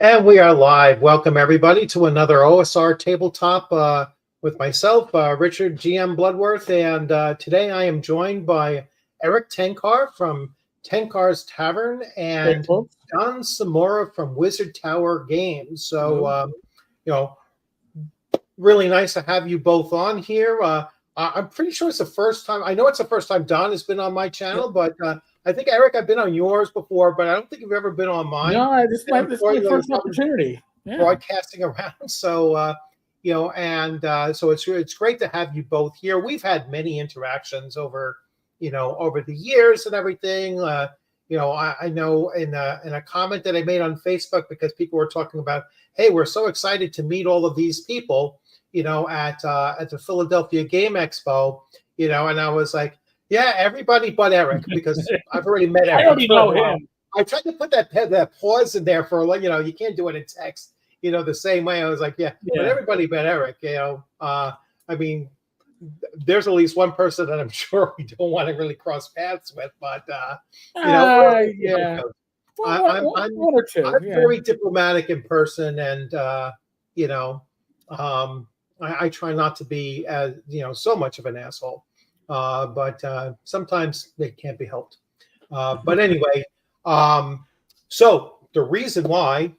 And we are live. Welcome, everybody, to another OSR tabletop with myself, Richard GM Bloodworth. And today I am joined by Eric Tenkar from Tenkar's Tavern Hey, and folks. Don Samora from Wizard Tower Games. So, really nice to have you both on here. I'm pretty sure it's the first time. I know it's the first time Don has been on my channel, but I think, Eric, I've been on yours before, but I don't think you've ever been on mine. No, this might be my first opportunity. Broadcasting around. So, so it's great to have you both here. We've had many interactions over the years and everything. I know in a comment that I made on Facebook, because people were talking about, hey, we're so excited to meet all of these people, at the Philadelphia Game Expo, and I was like, yeah, everybody but Eric, because I've already met Eric. I already know him. I tried to put that pause in there for, you can't do it in text, the same way. I was like, yeah. But everybody but Eric, I mean, there's at least one person that I'm sure we don't want to really cross paths with, but yeah. I'm one or two. I'm very diplomatic in person, and I try not to be as so much of an asshole, but sometimes it can't be helped. But anyway, so the reason why,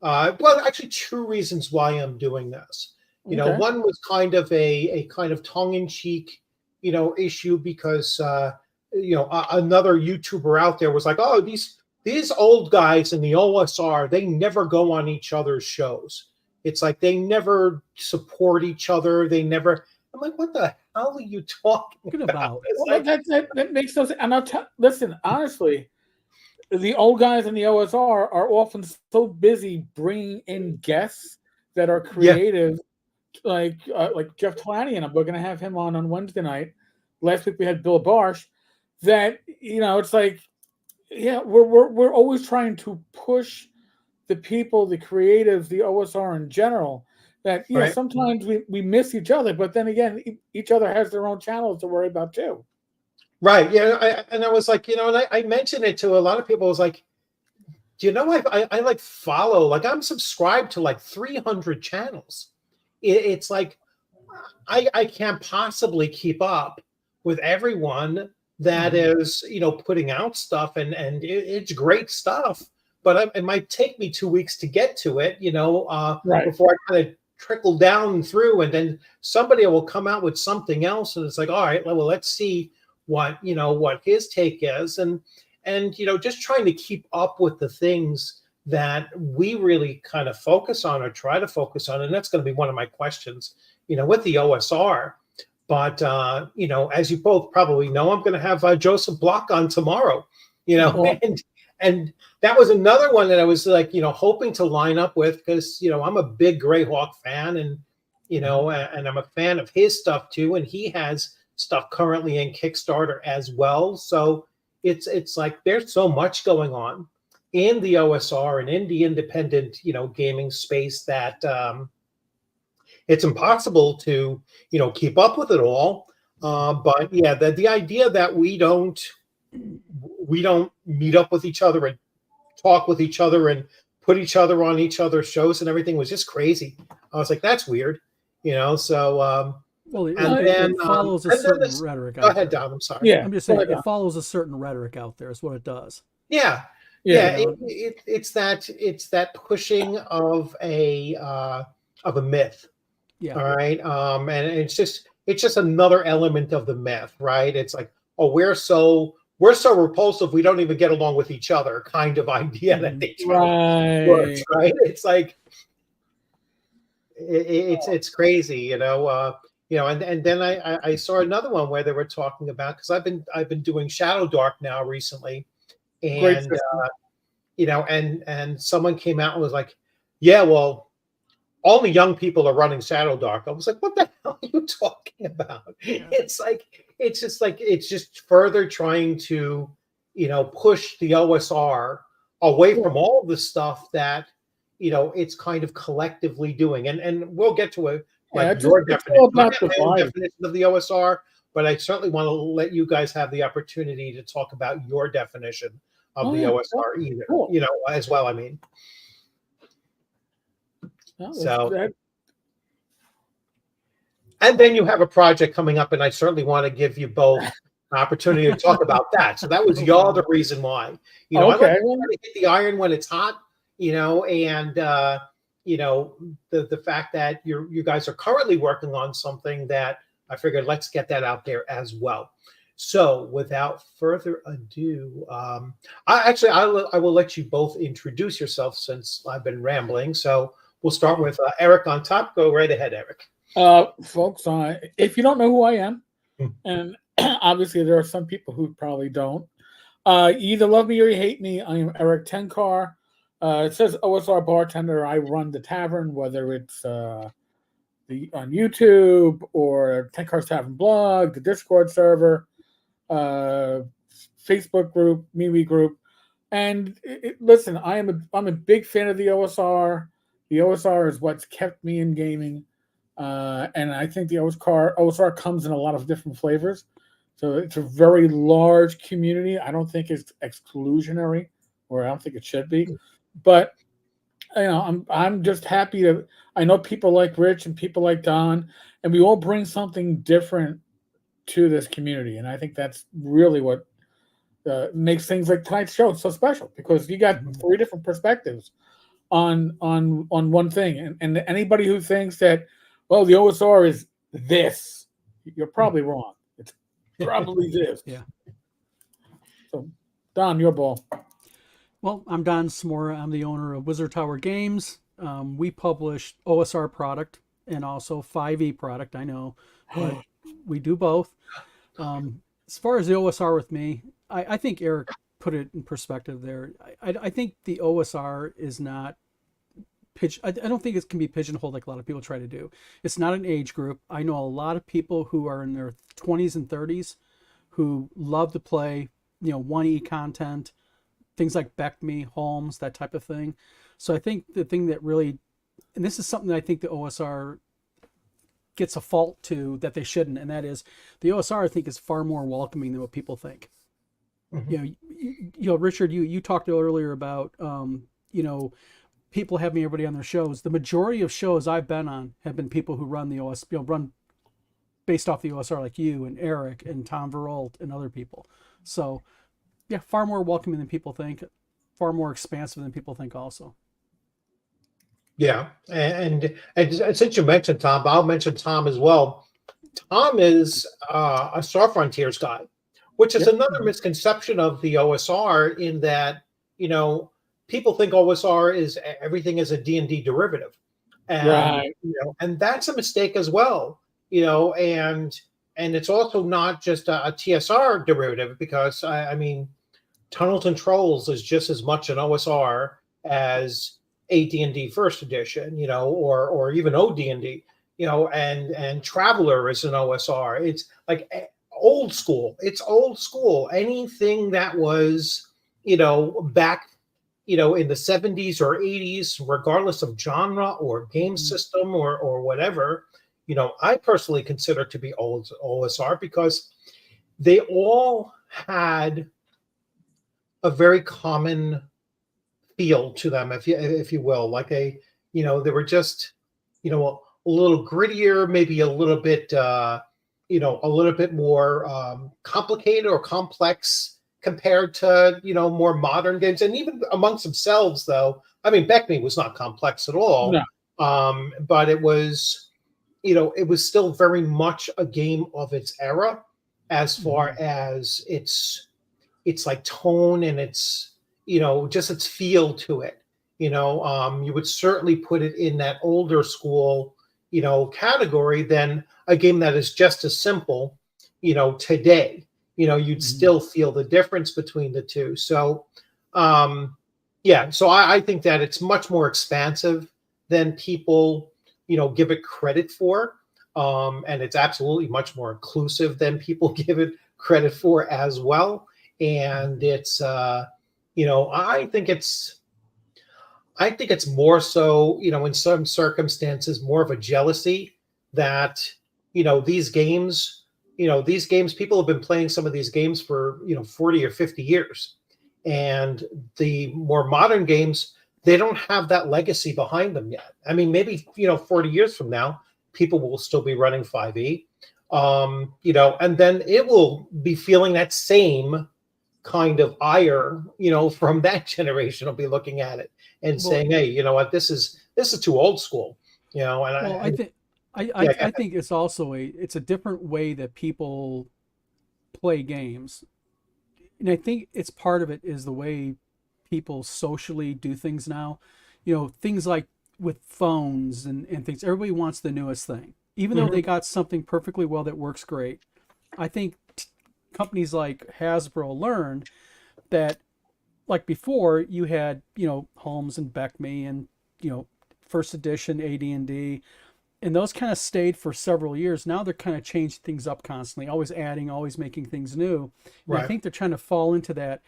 well, actually, two reasons why I'm doing this. One was kind of a kind of tongue-in-cheek, issue, because another YouTuber out there was like, oh, these old guys in the OSR, they never go on each other's shows. It's like they never support each other. They never. I'm like, what the hell are you talking about? Well, that makes no sense. And listen, honestly, the old guys in the OSR are often so busy bringing in guests that are creative, like Jeff Talanian. We're going to have him on Wednesday night. Last week we had Bill Barsh. That it's like, we're always trying to push the people, the creatives, the OSR in general. That sometimes we miss each other, but then again, each other has their own channels to worry about too. Right. Yeah. I was like, and I mentioned it to a lot of people. I was like, do you know, I like follow, like I'm subscribed to like 300 channels. It's like, I can't possibly keep up with everyone that is, putting out stuff, and it's great stuff, but it might take me 2 weeks to get to it, before I kind of trickle down through, and then somebody will come out with something else, and it's like, all right, well, let's see what his take is, and just trying to keep up with the things that we really kind of focus on or try to focus on. And that's going to be one of my questions, with the OSR. But as you both probably know, I'm going to have Joseph Block on tomorrow, and that was another one that I was like, hoping to line up with, because I'm a big Greyhawk fan, and and I'm a fan of his stuff too, and he has stuff currently in Kickstarter as well. So it's like there's so much going on in the OSR and in the independent gaming space that it's impossible to keep up with it all. But yeah, the idea that we don't meet up with each other and talk with each other and put each other on each other's shows and everything was just crazy. I was like, that's weird, so well, it follows a certain rhetoric. Go ahead, Don. I'm sorry. Yeah, I'm just saying it follows a certain rhetoric out there. Is what it does. Yeah. It's that pushing of a myth. Yeah. All right. And it's just another element of the myth, right? It's like, oh, we're so repulsive, we don't even get along with each other, kind of idea that they try to work, right? It's like it's crazy, and then I saw another one where they were talking about, because I've been doing Shadow Dark now recently, and and someone came out and was like, yeah, well, only young people are running Shadow Dark. I was like, what the hell are you talking about? Yeah. It's just further trying to push the OSR away from all the stuff that it's kind of collectively doing, and we'll get to it. Like your definition of the OSR, but I certainly want to let you guys have the opportunity to talk about your definition of the OSR, either, as well. I mean, No, So, that, and then you have a project coming up, and I certainly want to give you both an opportunity to talk about that. So that was the other reason why. I like okay. to try to hit the iron when it's hot, and the fact that you guys are currently working on something that I figured let's get that out there as well. So without further ado, I will let you both introduce yourself since I've been rambling. So we'll start with Eric on top. Go right ahead, Eric. Folks, if you don't know who I am, Hmm. and obviously there are some people who probably don't, you either love me or you hate me. I am Eric Tenkar. It says OSR bartender. I run the tavern, whether it's on YouTube or Tenkar's Tavern blog, the Discord server, Facebook group, MeWe group. And listen, I'm a big fan of the OSR. The OSR is what's kept me in gaming. And I think the OSR comes in a lot of different flavors. So it's a very large community. I don't think it's exclusionary, or I don't think it should be. But I'm just happy to. I know people like Rich and people like Don, and we all bring something different to this community. And I think that's really what makes things like tonight's show so special, because you got three different perspectives on one thing. And anybody who thinks that, well, the OSR is this, you're probably wrong. It's probably this. Yeah. So, Don, your ball. Well, I'm Don Smora. I'm the owner of Wizard Tower Games. We publish OSR product and also 5e product, I know, but we do both. As far as the OSR with me, I think Eric put it in perspective there. I think the OSR is not I don't think it can be pigeonholed like a lot of people try to do. It's not an age group. I know a lot of people who are in their 20s and 30s who love to play, 1E content, things like Beck Me, Holmes, that type of thing. So I think the thing that really, and this is something that I think the OSR gets a fault to that they shouldn't, and that is the OSR I think is far more welcoming than what people think. Mm-hmm. Richard, you talked earlier about people having everybody on their shows. The majority of shows I've been on have been people who run the run based off the OSR, like you and Eric and Tom Veralt and other people. So yeah, far more welcoming than people think, far more expansive than people think also. Yeah, and since you mentioned Tom, I'll mention Tom as well. Tom is a Star Frontiers guy, which is another misconception of the OSR, in that people think OSR is everything is a D&D derivative, and right. And that's a mistake as well. And it's also not just a TSR derivative, because I mean, Tunnels and Trolls is just as much an OSR as AD&D First Edition, or even OD&D, and Traveler is an OSR. It's like old school. It's old school. Anything that was, back, in the 70s or 80s, regardless of genre or game system or whatever, I personally consider to be old OSR, because they all had a very common feel to them, if you will, like they were just, a little grittier, maybe a little bit, a little bit more complicated or complex compared to, more modern games. And even amongst themselves, though, I mean, Beck Me was not complex at all. No. But it was, it was still very much a game of its era, as far as its like tone and its, just its feel to it. You would certainly put it in that older school, category than a game that is just as simple, today. You'd still feel the difference between the two. So, so I think that it's much more expansive than people, give it credit for. And it's absolutely much more inclusive than people give it credit for as well. And it's, I think it's more so, in some circumstances, more of a jealousy that, these games, people have been playing some of these games for, 40 or 50 years. And the more modern games, they don't have that legacy behind them yet. I mean, maybe 40 years from now, people will still be running 5e, and then it will be feeling that same kind of ire, from that generation will be looking at it and saying, hey, you know what, this is too old school, and well, I think it's also it's a different way that people play games, and I think it's part of it is the way people socially do things now. Things like with phones and things. Everybody wants the newest thing, even though they got something perfectly well that works great. I think companies like Hasbro learned that, like before, you had Holmes and Beckme and first edition AD&D, and those kind of stayed for several years. Now they're kind of changing things up constantly, always adding, always making things new. And Right. I think they're trying to fall into that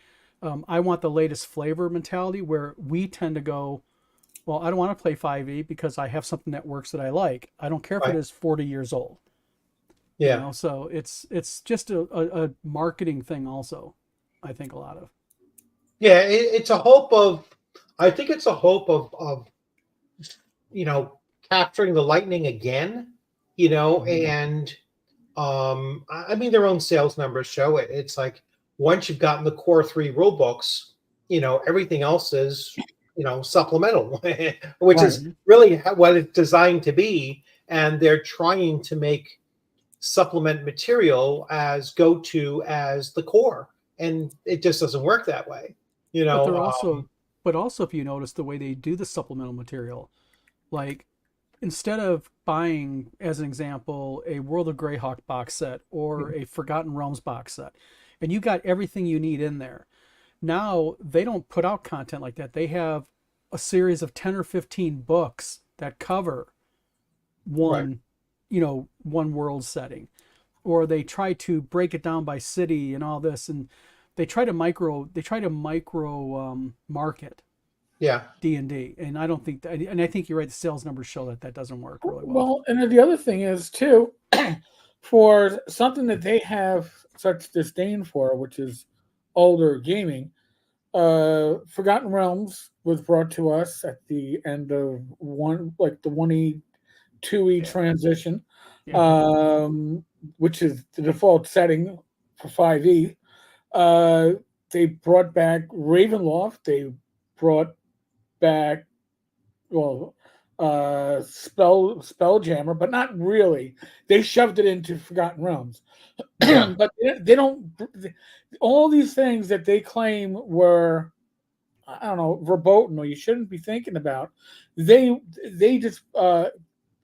I want the latest flavor mentality, where we tend to go, well, I don't want to play 5e because I have something that works that I like. I don't care if Right. it is 40 years old. Yeah. So it's just a marketing thing also, I think a lot of. Yeah, it's a hope of, I think it's a hope of capturing the lightning again, and I mean, their own sales numbers show it. It's like once you've gotten the core 3 rule books, everything else is, supplemental, which Right. is really what it's designed to be. And they're trying to make supplement material as go-to as the core, and it just doesn't work that way. But they're also, if you notice the way they do the supplemental material, like instead of buying, as an example, a World of Greyhawk box set or a Forgotten Realms box set, and you got everything you need in there, now they don't put out content like that. They have a series of 10 or 15 books that cover one, one world setting, or they try to break it down by city and all this, and they try to micro market Yeah. D&D, and I don't think that, and I think you're right, the sales numbers show that doesn't work really well. Well, and then the other thing is too, for something that they have such disdain for, which is older gaming. Forgotten Realms was brought to us at the end of the 1E, 2E transition, which is the default setting for 5E. They brought back Ravenloft. They brought back Spelljammer, but not really. They shoved it into Forgotten Realms. Yeah. But they don't. All these things that they claim were, I don't know, verboten or you shouldn't be thinking about, they just I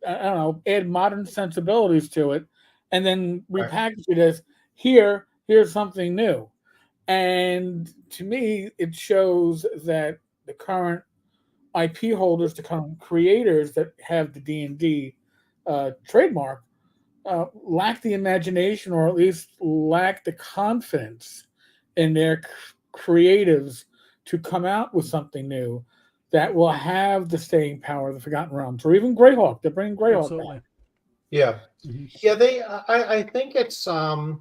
don't know, add modern sensibilities to it, and then Right. repackage it as here's something new. And to me, it shows that the current IP holders, the current creators that have the D&D trademark, lack the imagination, or at least lack the confidence in their creatives to come out with something new that will have the staying power of the Forgotten Realms, or even Greyhawk. They're bringing Greyhawk Absolutely. back. Yeah. Yeah, I think it's also,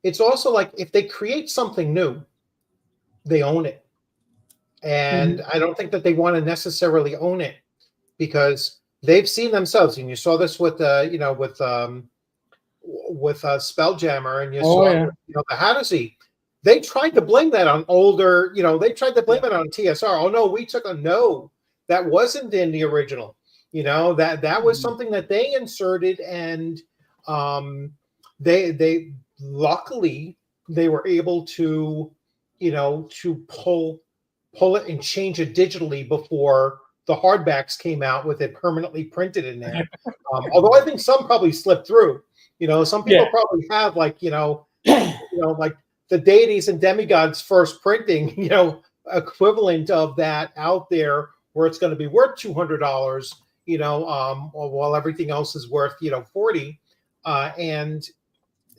it's also like if they create something new, they own it. And I don't think that they want to necessarily own it, because they've seen themselves, and you saw this with Spelljammer, and you saw the Hattersy. They tried to blame that on older, they tried to blame it on TSR. Oh no, we took that wasn't in the original. That was something that they inserted, and they luckily they were able to pull it and change it digitally before the hardbacks came out with it permanently printed in there. Although I think some probably slipped through. Some people probably have like like the Deities and Demigods first printing, equivalent of that out there, where it's going to be worth $200, while everything else is worth $40. And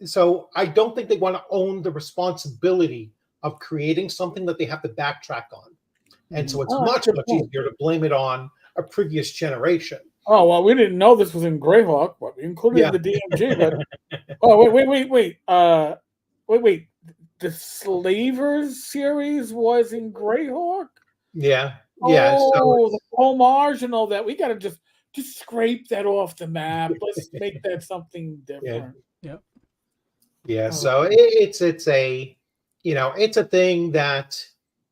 so I don't think they want to own the responsibility of creating something that they have to backtrack on. And so it's much easier to blame it on a previous generation. Oh, well, we didn't know this was in Greyhawk, but we included the DMG. But wait. the Slavers series was in Greyhawk. Yeah. Oh, the homage and all that. We got to just scrape that off the map. Let's make that something different. Yep. Yeah. So it's a, it's a thing that,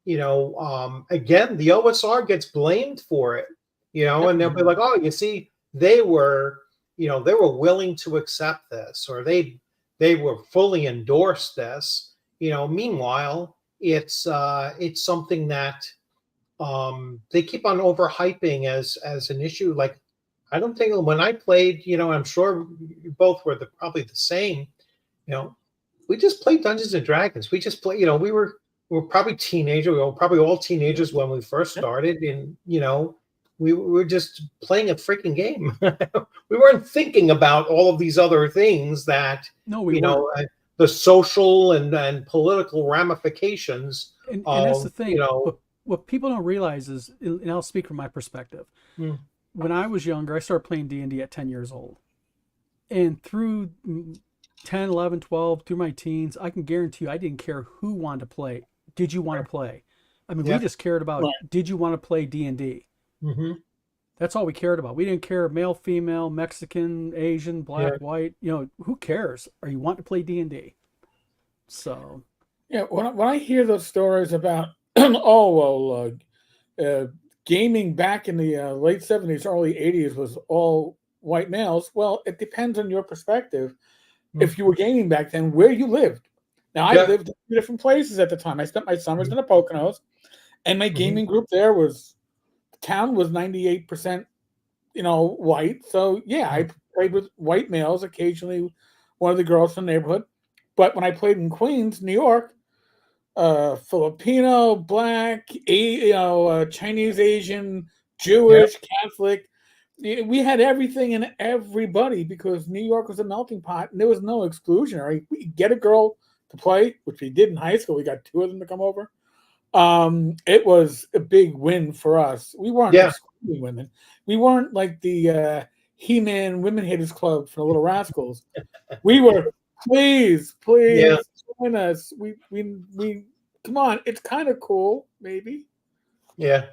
again, the OSR gets blamed for it, and they'll be like, oh, you see, they were willing to accept this, or they were fully endorsed this. Meanwhile, it's something that they keep on overhyping as an issue. Like, I don't think when I played, I'm sure you both were probably the same. We just played Dungeons and Dragons. We just play. We were probably teenagers. We were probably all teenagers when we first started, and we were just playing a freaking game. We weren't thinking about all of these other things that the social and political ramifications. And that's the thing. What people don't realize is, and I'll speak from my perspective. When I was younger, I started playing D&D at 10 years old. And through 10, 11, 12, through my teens, I can guarantee you I didn't care who wanted to play. Did you want to play? I mean, we just cared about, did you want to play D&D? Mm-hmm. That's all we cared about. We didn't care male, female, Mexican, Asian, black, white. Who cares? Are you want to play D&D? So. Yeah, when I hear those stories about, gaming back in the late 70s, early 80s was all white males. Well, it depends on your perspective. If you were gaming back then, where you lived. Now, I lived in 2 different places at the time. I spent my summers in the Poconos, and my gaming group there the town was 98%, white. So, yeah, I played with white males, occasionally one of the girls from the neighborhood. But when I played in Queens, New York, Filipino, black, Chinese, Asian, Jewish, Catholic. We had everything and everybody because New York was a melting pot and there was no exclusionary. We get a girl to play, which we did in high school. We got 2 of them to come over. It was a big win for us. We weren't excluding women. We weren't like the He-Man Women Haters Club for the Little Rascals. We were, please join us. We come on. It's kind of cool, maybe. Yeah.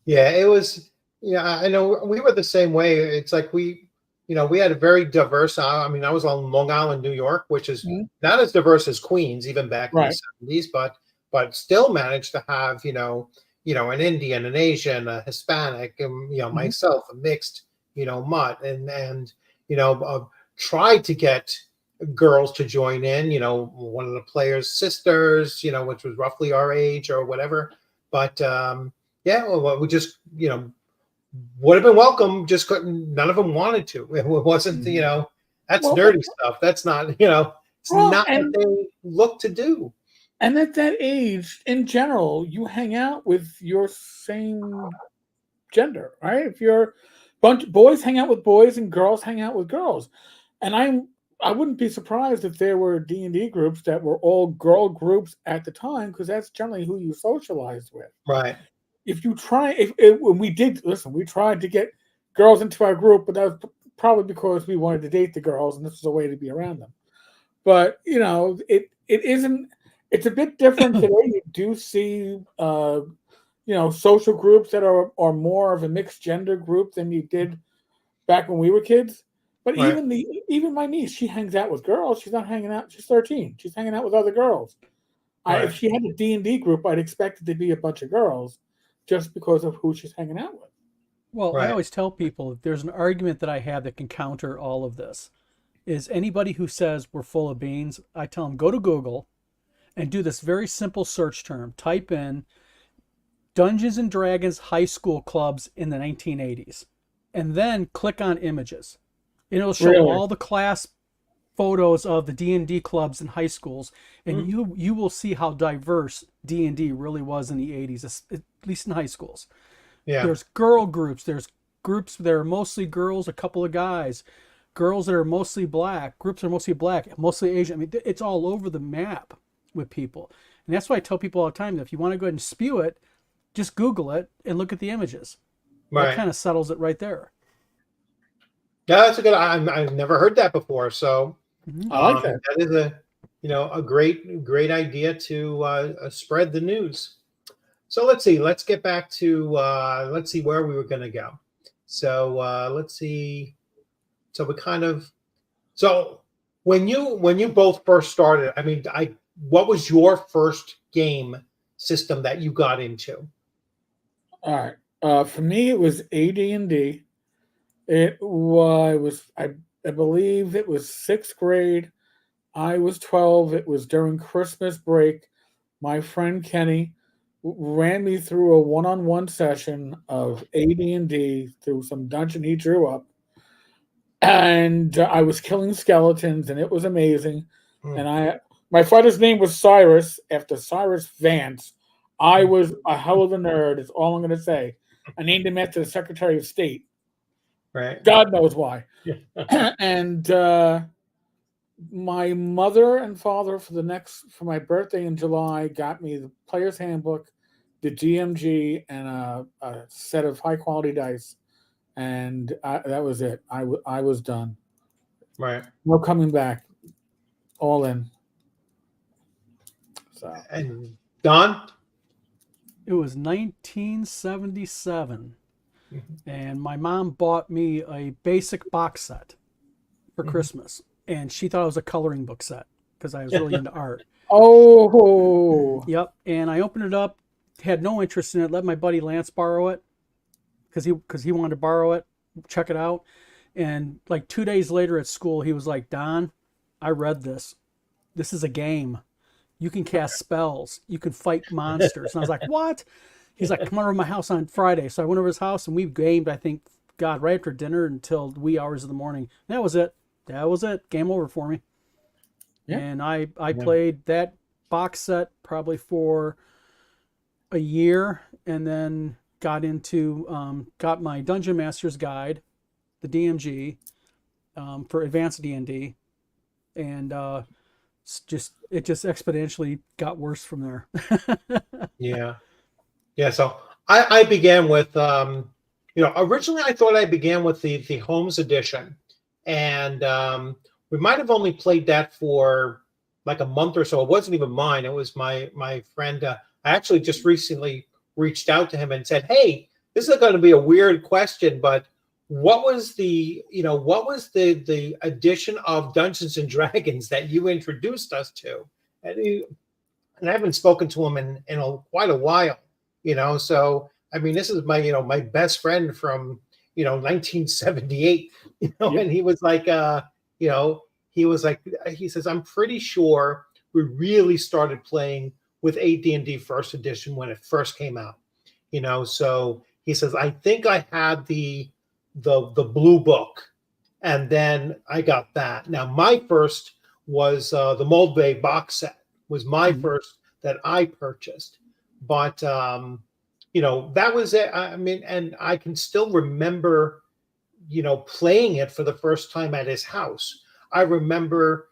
It was. Yeah, I know we were the same way. It's like we had a very diverse. I was on Long Island, New York, which is not as diverse as Queens, even back in the 70s, but still managed to have an Indian, an Asian, a Hispanic, and myself, a mixed mutt, and tried to get girls to join in. One of the players' sisters, which was roughly our age or whatever, but we just would have been welcome, just couldn't. None of them wanted to. It wasn't, that's nerdy stuff. That's not, it's not what they look to do. And at that age, in general, you hang out with your same gender, right? If you're boys hang out with boys and girls hang out with girls, and I wouldn't be surprised if there were D&D groups that were all girl groups at the time, because that's generally who you socialized with, right? If you try, when we tried to get girls into our group, but that was probably because we wanted to date the girls, and this was a way to be around them. But it isn't. It's a bit different today. You do see, social groups that are more of a mixed gender group than you did back when we were kids. But even my niece, she hangs out with girls. She's not hanging out. She's 13. She's hanging out with other girls. If she had a D&D group, I'd expect it to be a bunch of girls, just because of who she's hanging out with. Well, I always tell people, if there's an argument that I have that can counter all of this, is anybody who says we're full of beans, I tell them, go to Google and do this very simple search term. Type in Dungeons and Dragons high school clubs in the 1980s, and then click on images. And it'll show all the class photos of the D&D clubs in high schools, and you will see how diverse D&D really was in the 80s, at least in high schools. There's girl groups, there's groups that are mostly girls, a couple of guys, girls that are mostly black, groups that are mostly black, mostly Asian. I mean, it's all over the map with people. And that's why I tell people all the time that if you want to go ahead and spew it, just Google it and look at the images. That kind of settles it right there. Yeah, that's a good. I've never heard that before. So I like that. That is a great idea to spread the news. So let's see. Let's get back to let's see where we were going to go. So let's see. So we kind of so when you both first started, I mean, what was your first game system that you got into? All right. For me, it was AD&D. I believe it was sixth grade. I was 12. It was during Christmas break. My friend Kenny ran me through a one-on-one session of AD&D through some dungeon he drew up. And I was killing skeletons, and it was amazing. And my father's name was Cyrus, after Cyrus Vance. I was a hell of a nerd, is all I'm going to say. I named him after the Secretary of State. Right. God knows why. And my mother and father for my birthday in July got me the Player's Handbook, the DMG, and a set of high quality dice. And that was it. I was done. Right. No coming back. All in. So. And Don? It was 1977, and my mom bought me a basic box set for Christmas, and she thought it was a coloring book set because I was really into art. Oh. Yep. And I opened it up, had no interest in it, let my buddy Lance borrow it because he wanted to borrow it, check it out. And like 2 days later at school, he was like, Don, I read this. This is a game. You can cast spells. You can fight monsters. And I was like, what? He's like, come over to my house on Friday. So I went over to his house and we gamed, I think, God, right after dinner until wee hours of the morning. And that was it. That was it. Game over for me. Yeah. And I played that box set probably for a year, and then got my Dungeon Master's Guide, the DMG, for Advanced D&D, and it just exponentially got worse from there. Yeah. So I began with originally I thought I began with the Holmes edition, and we might have only played that for like a month or so. It wasn't even mine. It was my friend. I actually just recently reached out to him and said, "Hey, this is going to be a weird question, but what was the edition of Dungeons and Dragons that you introduced us to?" And I haven't spoken to him in quite a while, So I mean, this is my best friend from 1978, And he was like, he says, I'm pretty sure we really started playing with AD&D First Edition when it first came out, So he says, I think I had the blue book, and then I got that. Now my first was the Mold Bay box set was my first that I purchased, but that was it. I mean, and I can still remember playing it for the first time at his house. I remember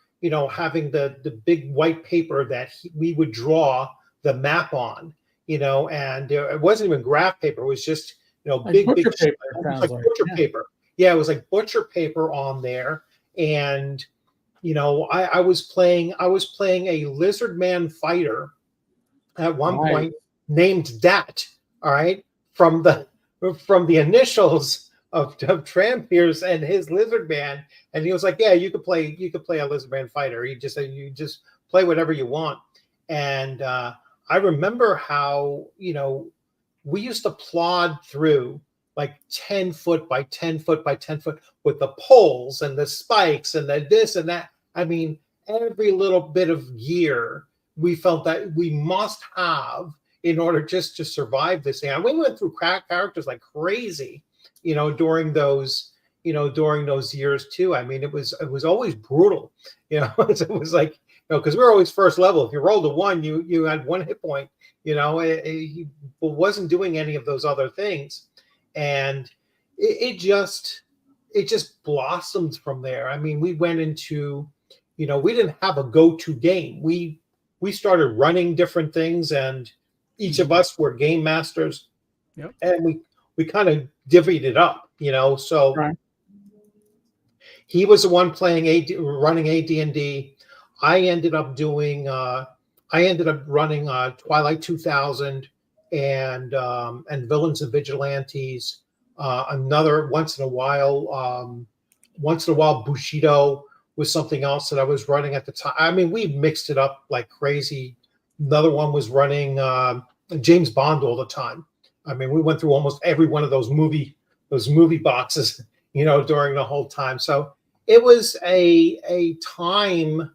having the big white paper that we would draw the map on, and it wasn't even graph paper. It was just like big butcher paper. It was like butcher paper. Yeah, it was like butcher paper on there. And I was playing a lizard man fighter at one point named Dat. All right, from the initials of Trampier's and his lizard man, and he was like, yeah, you could play a lizard man fighter. You just play whatever you want. And I remember how we used to plod through like 10 foot by 10 foot by 10 foot with the poles and the spikes and the this and that. I mean, every little bit of gear we felt that we must have in order just to survive this thing. And we went through characters like crazy, during those years too. I mean, it was always brutal, it was like, because we were always first level. If you rolled a 1, you had 1 hit point, it wasn't doing any of those other things. And it just blossomed from there. I mean, we went into, we didn't have a go-to game. We started running different things, and each of us were game masters. Yep. And we kind of divvied it up, So right. He was the one running AD&D. I ended up doing. I ended up running Twilight 2000 and Villains and Vigilantes. Another once in a while Bushido was something else that I was running at the time. I mean, we mixed it up like crazy. Another one was running James Bond all the time. I mean, we went through almost every one of those movie boxes, during the whole time. So it was a time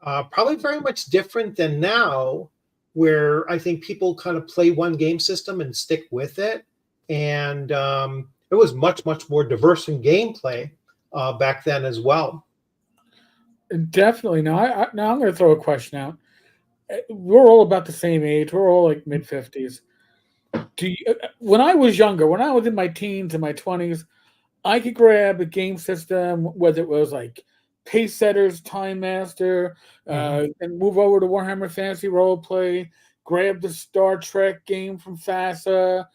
probably very much different than now, where I think people kind of play one game system and stick with it. And it was much, much more diverse in gameplay back then as well. Definitely. Now, now I'm going to throw a question out. We're all about the same age. We're all like mid-50s. When I was younger, when I was in my teens and my 20s, I could grab a game system, whether it was like Pace Setters, Time Master, and move over to Warhammer Fantasy Roleplay, grab the Star Trek game from FASA,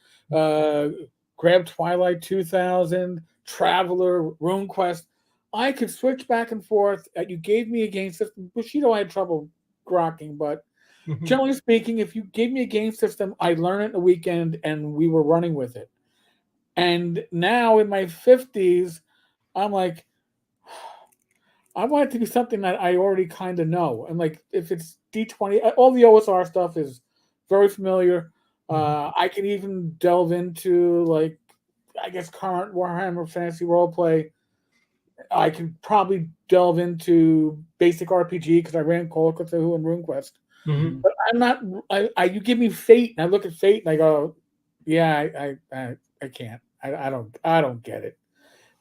grab Twilight 2000, Traveler, RuneQuest. I could switch back and forth. You gave me a game system. Bushido, I had trouble grokking, but generally speaking, if you gave me a game system, I'd learn it in a weekend, and we were running with it. And now in my 50s, I'm like, I want it to be something that I already kind of know. And like, if it's D20, all the OSR stuff is very familiar. I can even delve into, like, I guess, current Warhammer Fantasy Roleplay. I can probably delve into basic RPG because I ran Call of Cthulhu and RuneQuest. But I'm not. You give me Fate, and I look at Fate, and I go, "Yeah, I can't. I don't get it,"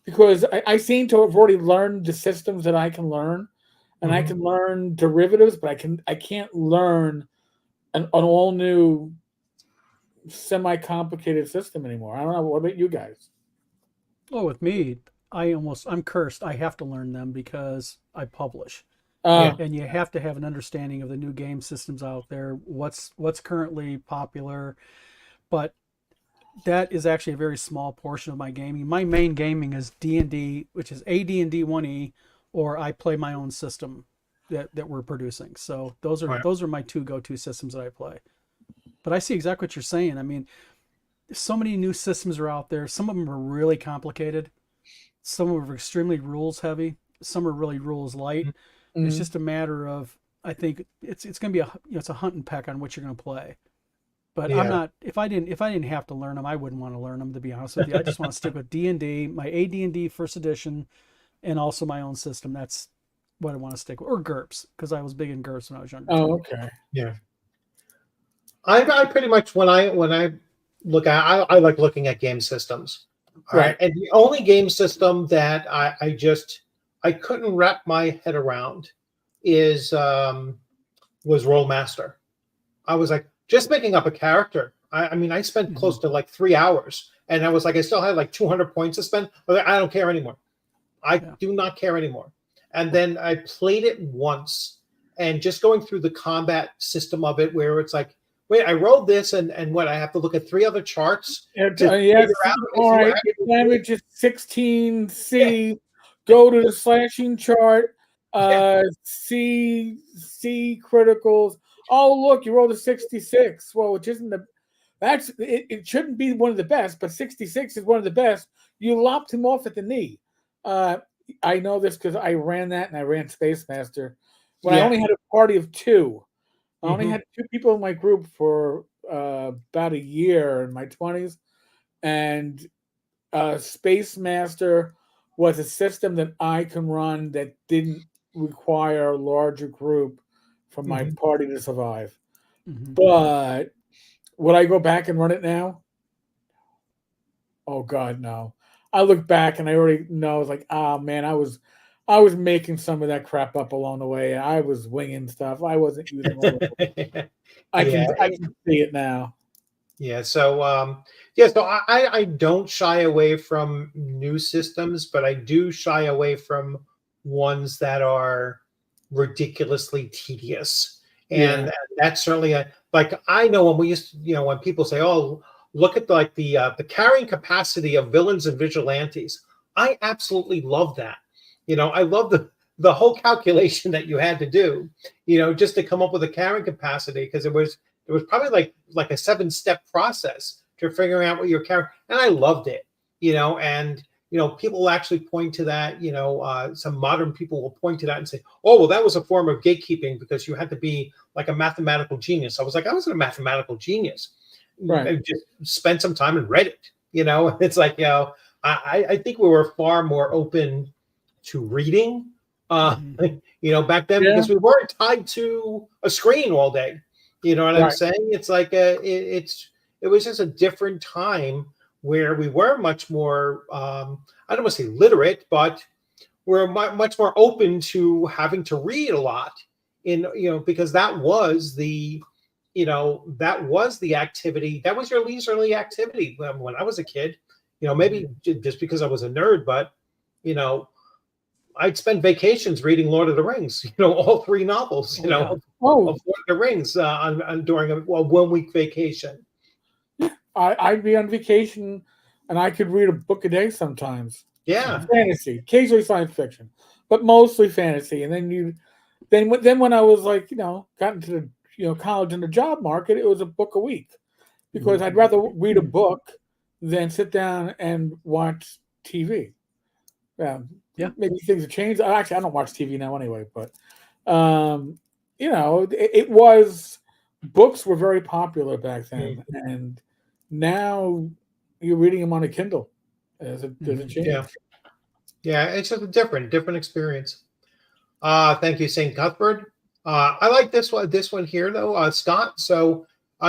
because I seem to have already learned the systems that I can learn, and I can learn derivatives, but I can't learn an all new, semi-complicated system anymore. I don't know. What about you guys? Oh, with me, I'm cursed. I have to learn them because I publish. And you have to have an understanding of the new game systems out there, what's currently popular. But that is actually a very small portion of my gaming. My main gaming is D&D, which is AD&D 1E, or I play my own system that we're producing. So those are my two go-to systems that I play. But I see exactly what you're saying. I mean, so many new systems are out there. Some of them are really complicated. Some of them are extremely rules heavy. Some are really rules light. It's just a matter of, I think it's going to be it's a hunt and peck on what you're going to play. But I'm not. If I didn't have to learn them, I wouldn't want to learn them. To be honest with you, I just want to stick with D&D, my AD&D first edition, and also my own system. That's what I want to stick with, or GURPS, because I was big in GURPS when I was younger. Oh, okay. Yeah. I pretty much when I look at I like looking at game systems. Right. And the only game system that I couldn't wrap my head around was Rollmaster. I was like, just making up a character. I mean, I spent close to like 3 hours, and I was like, I still had like 200 points to spend. I don't care anymore. I do not care anymore. And then I played it once, and just going through the combat system of it, where it's like, wait, I rolled this, and what, I have to look at 3 other charts? Yes. All right. Your damage is 16C. Yeah. Go to the slashing chart. C criticals. Oh, look, you rolled a 66. Well, which isn't it shouldn't be one of the best, but 66 is one of the best. You lopped him off at the knee. I know this because I ran that, and I ran Space Master. When I only had a party of 2. I only had 2 people in my group for about a year in my 20s, and Space Master was a system that I can run that didn't require a larger group for my party to survive. But would I go back and run it now? Oh God, no. I look back and I already know. I was like, oh man, I was making some of that crap up along the way. I was winging stuff. I wasn't using all of it. I can see it now. Yeah. So so I don't shy away from new systems, but I do shy away from ones that are ridiculously tedious. And that's certainly like, I know when we used to, when people say, oh, look at the carrying capacity of Villains and Vigilantes. I absolutely love that. I love the whole calculation that you had to do, just to come up with a carrying capacity, because it was probably like a 7-step process to figuring out what you're carrying, and I loved it, and people will actually point to that. Some modern people will point to that and say, "Oh, well, that was a form of gatekeeping because you had to be like a mathematical genius." I was like, I wasn't a mathematical genius. Right. I just spent some time and read it. It's like, I think we were far more open to reading, back then, because we weren't tied to a screen all day. You know what I'm saying? It's like it was just a different time where we were much more, I don't want to say literate, but we're much more open to having to read a lot because that was the activity. That was your leisurely activity when I was a kid. Maybe just because I was a nerd, but I'd spend vacations reading Lord of the Rings. All 3 novels. Of Lord of the Rings during a 1-week vacation. I'd be on vacation, and I could read a book a day sometimes. Yeah, fantasy, occasionally science fiction, but mostly fantasy. And then when I was like, got into the college and the job market, it was a book a week, because I'd rather read a book than sit down and watch TV. Maybe things have changed. Actually, I don't watch TV now anyway, but it was, books were very popular back then, and now you're reading them on a Kindle. There's a change. Yeah, it's just a different experience. Thank you, St. Cuthbert. I like this one here though, Scott. So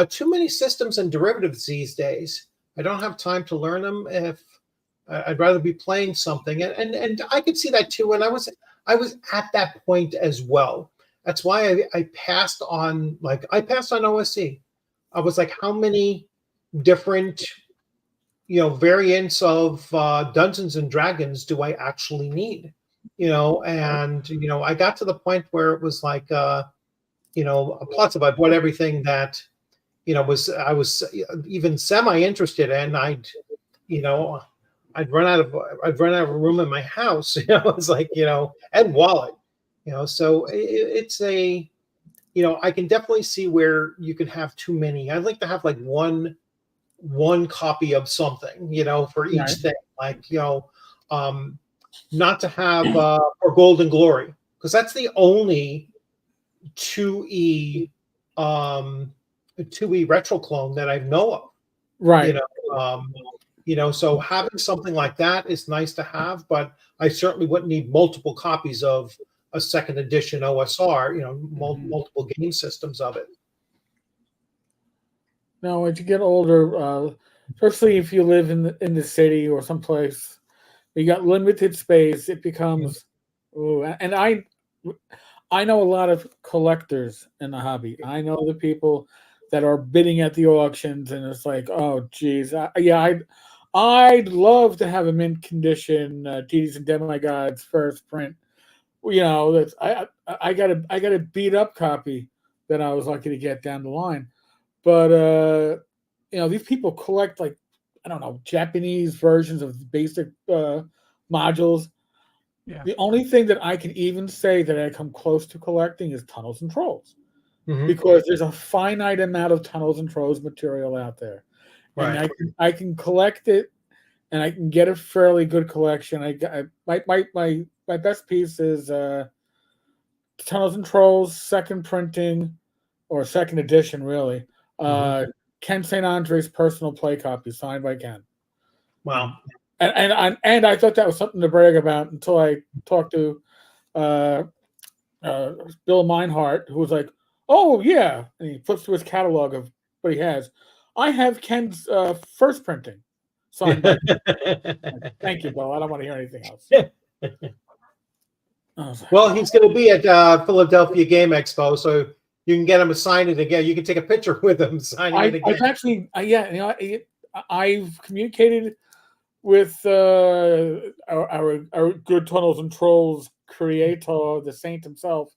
too many systems and derivatives these days. I don't have time to learn them. If I'd rather be playing something, and I could see that too. And I was at that point as well. That's why I passed on OSC. I was like, how many different variants of Dungeons and Dragons do I actually need? And I got to the point where it was like plus I bought everything that I was even semi interested in. I'd run out of room in my house. It's like, and wallet. So it's a I can definitely see where you can have too many. I'd like to have like one copy of something, for each thing. Like, not to have for Golden Glory, because that's the only 2E retro clone that I know of. Right. So having something like that is nice to have, but I certainly wouldn't need multiple copies of a second edition OSR, multiple game systems of it. No, as you get older, especially if you live in the city or someplace, you got limited space. It becomes, and I know a lot of collectors in the hobby. I know the people that are bidding at the auctions, and it's like, oh, geez, I'd love to have a mint condition Deities and Demigods first print. That's I got a beat up copy that I was lucky to get down the line. But these people collect, like, I don't know, Japanese versions of basic modules. Yeah. The only thing that I can even say that I come close to collecting is Tunnels and Trolls, because there's a finite amount of Tunnels and Trolls material out there, and I can collect it, and I can get a fairly good collection. My best piece is Tunnels and Trolls second printing, or second edition, really. Ken St. Andre's personal play copy signed by Ken. Wow. And I thought that was something to brag about until I talked to Bill Meinhardt, who was like, "Oh yeah," and he flips through his catalog of what he has. I have Ken's first printing signed by Ken. Thank you, Bill. I don't want to hear anything else. Well, he's going to be at Philadelphia Game Expo, so you can get him to sign it again. You can take a picture with him signing it again. I've actually, I've communicated with our good Tunnels and Trolls creator, the Saint himself,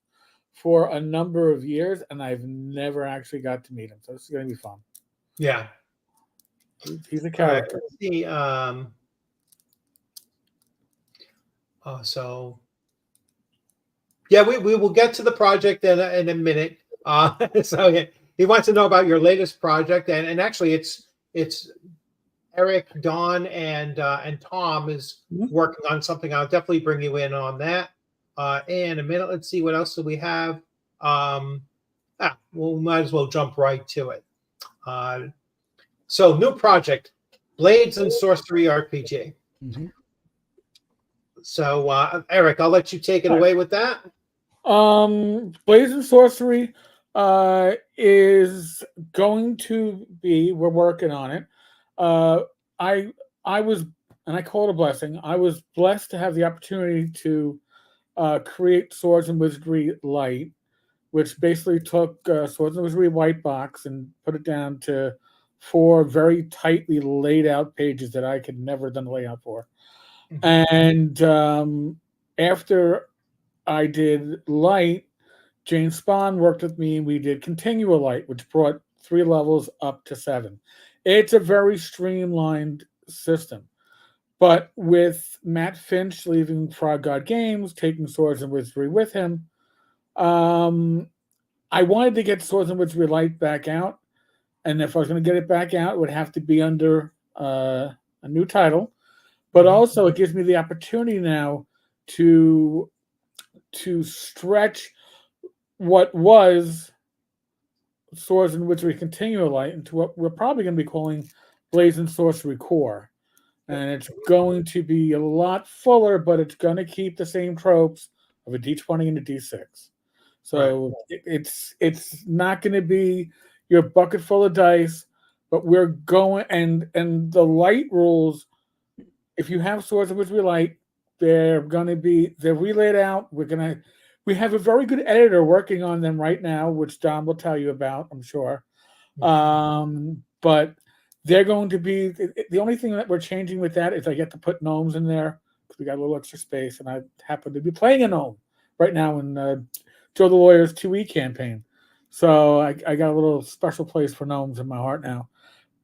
for a number of years, and I've never actually got to meet him. So this is going to be fun. Yeah, he's a character. Let's see. So Yeah, we will get to the project in a minute. So yeah, he wants to know about your latest project, and actually it's Eric, Don, and Tom is Mhm. working on something. I'll definitely bring you in on that. In a minute, let's see what else do we have. We might as well jump right to it. Uh, so new project, Blades and Sorcery RPG. Mm-hmm. So Eric, I'll let you take it All away with that. Blades Sorcery is going to be. We're working on it. Uh, I I was, and I call it a blessing. I was blessed to have the opportunity to create Swords and Wizardry Light, which basically took Swords and Wizardry White Box and put it down to 4 very tightly laid out pages that I could never have done the layout for. And after I did Light, Jane Spahn worked with me and we did Continual Light, which brought 3 levels up to 7. It's a very streamlined system. But with Matt Finch leaving Frog God Games, taking Swords and Wizardry with him, I wanted to get Swords and Wizardry Light back out. And if I was going to get it back out, it would have to be under a new title. But also, it gives me the opportunity now to stretch what was Swords and Wizardry Continual Light into what we're probably going to be calling Blades and Sorcery Core. And it's going to be a lot fuller, but it's going to keep the same tropes of a D20 and a D6. So it's not going to be your bucket full of dice, but we're going and the light rules. If you have Swords and Wizardry Light, they're relayed out. We have a very good editor working on them right now, which Don will tell you about, I'm sure. But they're going to be the only thing that we're changing with that is I get to put gnomes in there because we got a little extra space, and I happen to be playing a gnome right now in Joe the Lawyer's 2E campaign. So I got a little special place for gnomes in my heart now.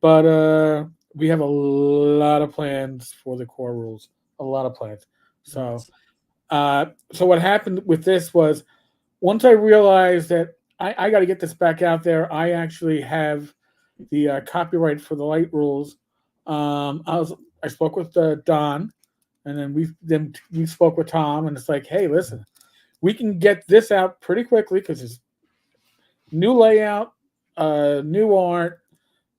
But we have a lot of plans for the core rules. A lot of plans. So so what happened with this was once I realized that I got to get this back out there, I actually have the copyright for the light rules. I spoke with Don, and then we spoke with Tom, and it's like, hey, listen, we can get this out pretty quickly because it's new layout, new art,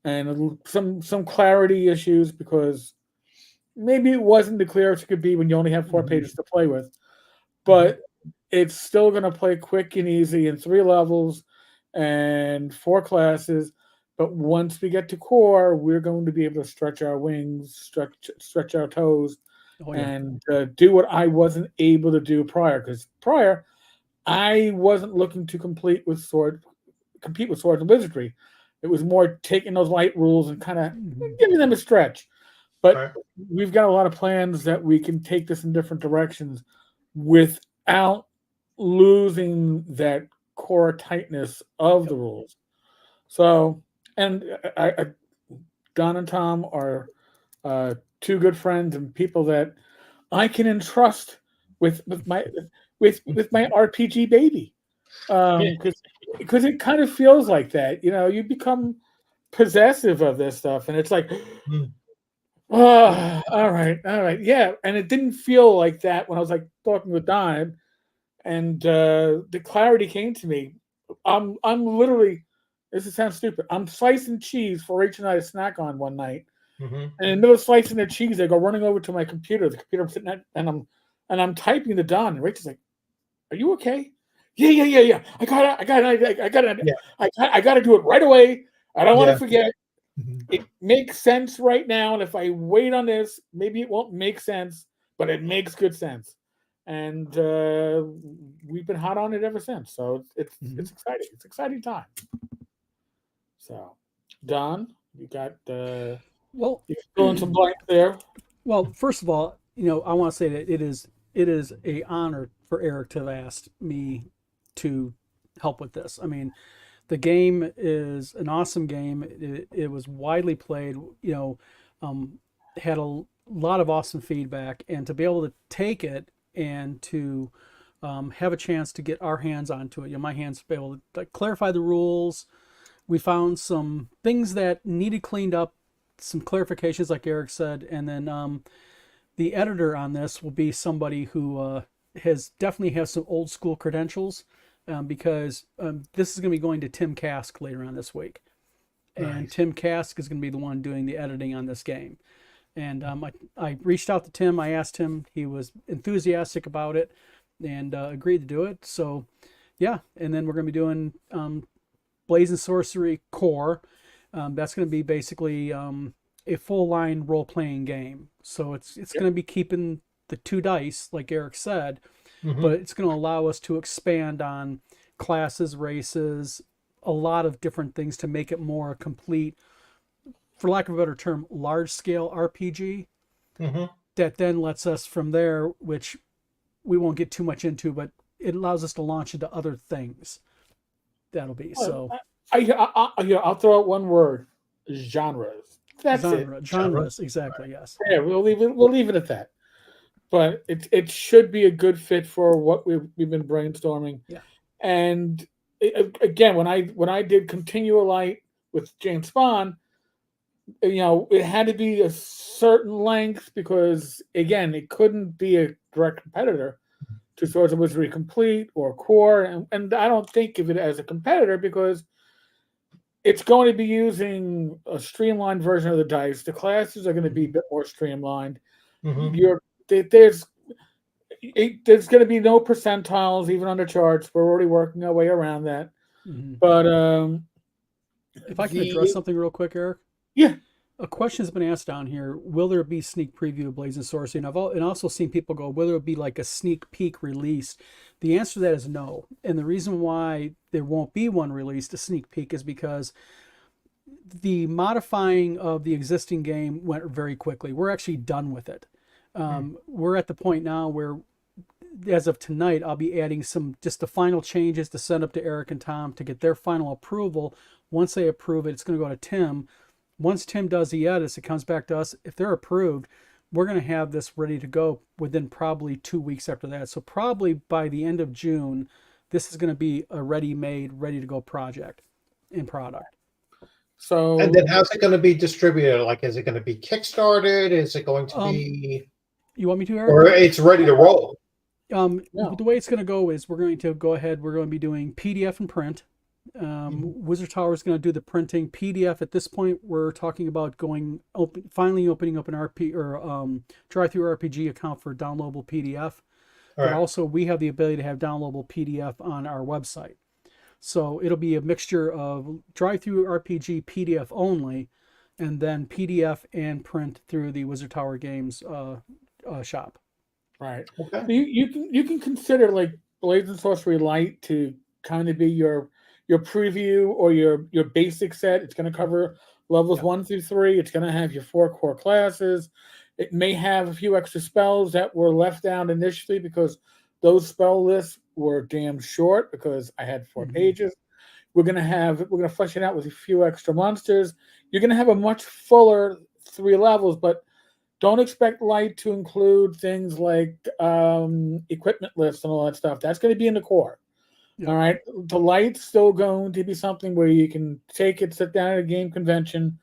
and some clarity issues because maybe it wasn't the clearest it could be when you only have 4 pages to play with. But it's still going to play quick and easy in 3 levels and 4 classes. But once we get to core, we're going to be able to stretch our wings, stretch our toes, and do what I wasn't able to do prior. Because prior, I wasn't looking to compete with Swords and Wizardry. It was more taking those light rules and kind of giving them a stretch. But we've got a lot of plans that we can take this in different directions without losing that core tightness of the rules. So, and Don and Tom are 2 good friends and people that I can entrust with my RPG baby, because it kind of feels like that. You become possessive of this stuff, and it's like, oh, all right, yeah. And it didn't feel like that when I was like talking with Don, and the clarity came to me. I'm literally. This sounds stupid. I'm slicing cheese for Rachel and I to snack on one night, and in the middle of slicing the cheese, I go running over to my computer. The computer I'm sitting at, and I'm typing to Don, and Rachel's like, "Are you okay?" Yeah. I got it. I got to do it right away. I don't want to forget. It makes sense right now, and if I wait on this, maybe it won't make sense, but it makes good sense. And we've been hot on it ever since. So it's exciting. It's an exciting time. So, Don, you got you're filling some blanks there. Well, first of all, I want to say that it is a honor for Eric to have asked me to help with this. I mean, the game is an awesome game. It was widely played. Had a lot of awesome feedback, and to be able to take it and to have a chance to get our hands onto it. My hands to be able to clarify the rules. We found some things that needed cleaned up, some clarifications, like Eric said, and then the editor on this will be somebody who definitely has some old school credentials, because this is going to be going to Tim Kask later on this week, and Nice. Tim Kask is going to be the one doing the editing on this game. And I reached out to Tim. I asked him. He was enthusiastic about it and agreed to do it. So, yeah. And then we're going to be doing Blades Sorcery Core. That's going to be basically a full line role playing game. So it's going to be keeping the 2 dice, like Eric said, but it's going to allow us to expand on classes, races, a lot of different things to make it more complete, for lack of a better term, large scale RPG. That then lets us from there, which we won't get too much into, but it allows us to launch into other things. That'll be so. I'll throw out one word: genres. That's Genres, exactly. Yes. Yeah, we'll leave it at that. But it should be a good fit for what we've been brainstorming. Yeah. And again, when I did Continual Light with James Bond, it had to be a certain length because, again, it couldn't be a direct competitor to Swords of Wizardry Complete or Core. And I don't think of it as a competitor because it's going to be using a streamlined version of the dice. The classes are going to be a bit more streamlined. There's going to be no percentiles even under charts. We're already working our way around that. But if I can address something real quick, Eric. Yeah. A question has been asked down here: will there be sneak preview of Blades and Sorcery? And I've also seen people go, will there be like a sneak peek release? The answer to that is no. And the reason why there won't be one released, a sneak peek, is because the modifying of the existing game went very quickly. We're actually done with it. We're at the point now where, as of tonight, I'll be adding just the final changes to send up to Eric and Tom to get their final approval. Once they approve it, it's going to go to Tim. Once Tim does the edits, it comes back to us. If they're approved, we're going to have this ready to go within probably 2 weeks after that. So probably by the end of June, this is going to be a ready-made, ready-to-go project in product. So, and then how's it going to be distributed? Like, is it going to be Kickstarted? Is it going to be... You want me to, Eric? Or it's ready to roll? The way it's going to go is we're going to go ahead. We're going to be doing PDF and print. Wizard Tower is going to do the printing. PDF at this point, we're talking about finally opening up an RP or drive-through RPG account for downloadable PDF. But also we have the ability to have downloadable PDF on our website. So it'll be a mixture of drive-through RPG PDF only, and then PDF and print through the Wizard Tower Games shop. Right. Okay. You can consider like Blades and Sorcery Light to kind of be your preview or your basic set. It's going to cover levels 1 through 3. It's going to have your 4 core classes. It may have a few extra spells that were left out initially because those spell lists were damn short because I had 4 pages. We're going to flesh it out with a few extra monsters. You're going to have a much fuller 3 levels, but don't expect Light to include things like equipment lists and all that stuff. That's going to be in the core. All right. The Light's still going to be something where you can take it, sit down at a game convention,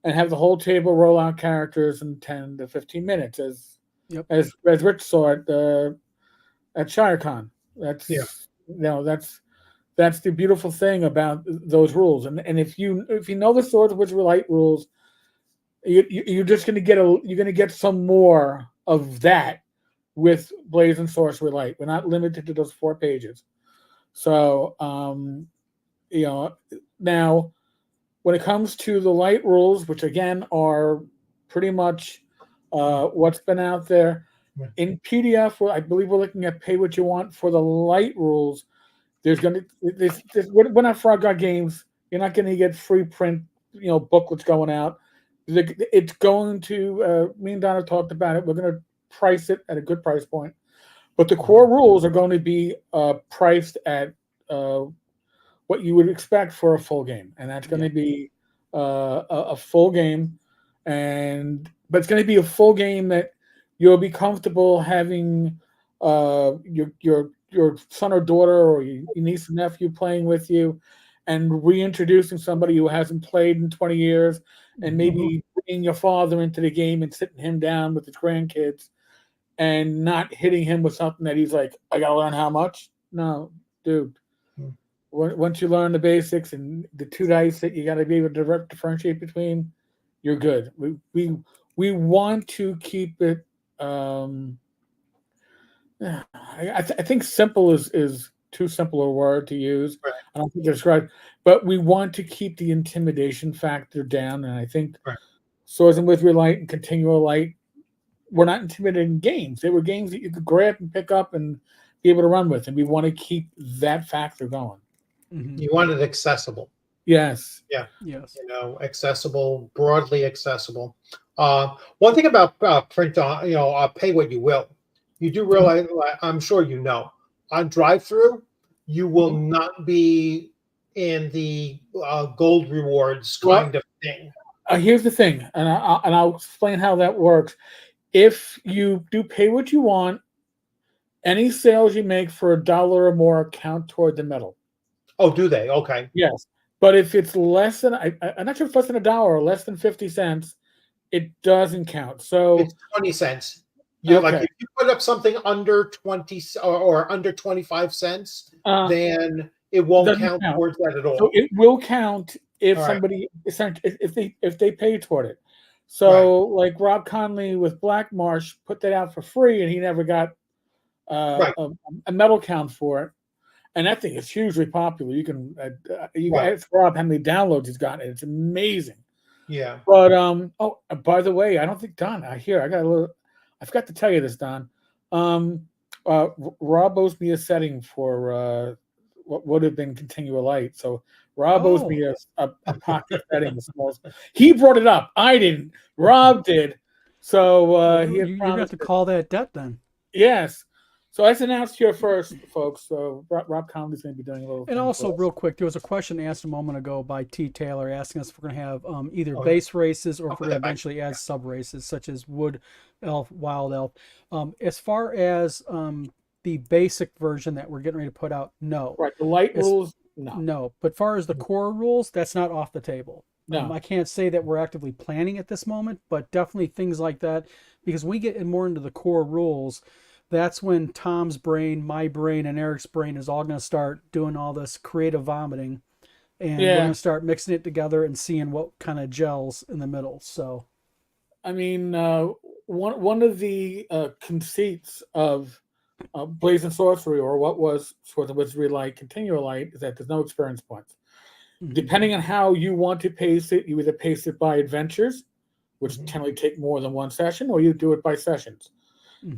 and have the whole table roll out characters in 10 to 15 minutes, as Rich saw at ShireCon. That's that's the beautiful thing about those rules. And if you know the Swords of Wizardry Light rules, you're just going to get some more of that with Blades and Sorcery Light. We're not limited to those 4 pages. So, now when it comes to the Light rules, which again are pretty much what's been out there in PDF, I believe we're looking at pay what you want for the Light rules. There's going to we're not Frog God Games. You're not going to get free print, booklets going out. It's going to. Me and Donna talked about it. We're going to price it at a good price point. But the core rules are going to be priced at what you would expect for a full game, and that's going to be a full game, but it's going to be a full game that you'll be comfortable having your your son or daughter or your niece and nephew playing with you, and reintroducing somebody who hasn't played in 20 years, and maybe bringing your father into the game and sitting him down with his grandkids, and not hitting him with something that he's like, I gotta learn how much. No, dude. Once you learn the basics and the two dice that you got to be able to differentiate between, you're good. We want to keep it. I think simple is too simple a word to use. Right. I don't think it's right, but we want to keep the intimidation factor down. And I think Swords and Wizardry Light and Continual Light were not intimidating games. They were games that you could grab and pick up and be able to run with, and we want to keep that factor going. You want it accessible. Yes. Yeah. Yes. Accessible, broadly accessible. One thing about print on, pay what you will. You do realize, I'm sure you know, on drive-through, you will not be in the gold rewards kind of thing. Here's the thing, and I'll explain how that works. If you do pay what you want, any sales you make for $1 or more count toward the medal. Oh, do they? Okay. Yes. But if it's less than, I'm not sure if it's less than $1 or less than 50 cents, it doesn't count. So it's 20 cents. Like if you put up something under 20 or under 25 cents, then it won't count towards that at all. So it will count if somebody if they pay toward it. So like Rob Conley with Black Marsh put that out for free, and he never got a medal count for it. And that thing is hugely popular. You can ask Rob how many downloads he's gotten. It's amazing. Yeah. But by the way, I don't think Don. I forgot to tell you this, Don. Rob owes me a setting for what would have been Continual Light. So Rob owes me a pocket setting. He brought it up. I didn't. Rob did. So you're going to have to call that debt then. Yes. So that's announced here first, folks. So Rob Conley's going to be doing a little. And also, real quick, there was a question asked a moment ago by T. Taylor asking us if we're going to have either base races or if we're going to eventually add sub races such as Wood Elf, Wild Elf. As far as the basic version that we're getting ready to put out, no. Right. The light rules, no. No. But as far as the core rules, that's not off the table. No. I can't say that we're actively planning at this moment, but definitely things like that, because we get more into the core rules. That's when Tom's brain, my brain, and Eric's brain is all going to start doing all this creative vomiting, and we're going to start mixing it together and seeing what kind of gels in the middle. So, I mean, one of the conceits of Blades and Sorcery, or what was Swords and Wizardry Light, Continual Light, is that there's no experience points. Depending on how you want to pace it, you either pace it by adventures, which generally take more than one session, or you do it by sessions.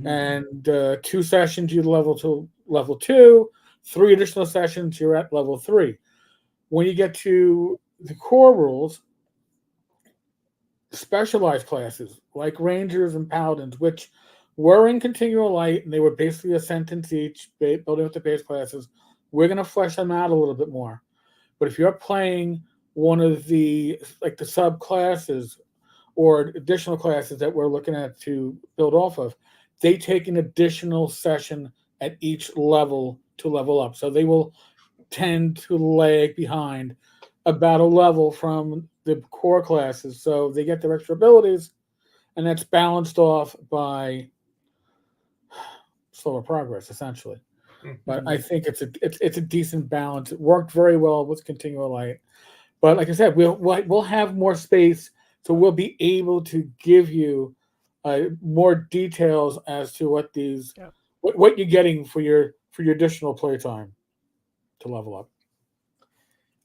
And 2 sessions, you level to level 2. 3 additional sessions, you're at level 3. When you get to the core rules, specialized classes like Rangers and Paladins, which were in Continual Light, and they were basically a sentence each, building up the base classes, we're going to flesh them out a little bit more. But if you're playing one of the subclasses or additional classes that we're looking at to build off of, they take an additional session at each level to level up. So they will tend to lag behind about a level from the core classes. So they get their extra abilities, and that's balanced off by slower progress, essentially. But I think it's a decent balance. It worked very well with Continual Light. But like I said, we'll have more space, so we'll be able to give you more details as to what what you're getting for your additional playtime to level up.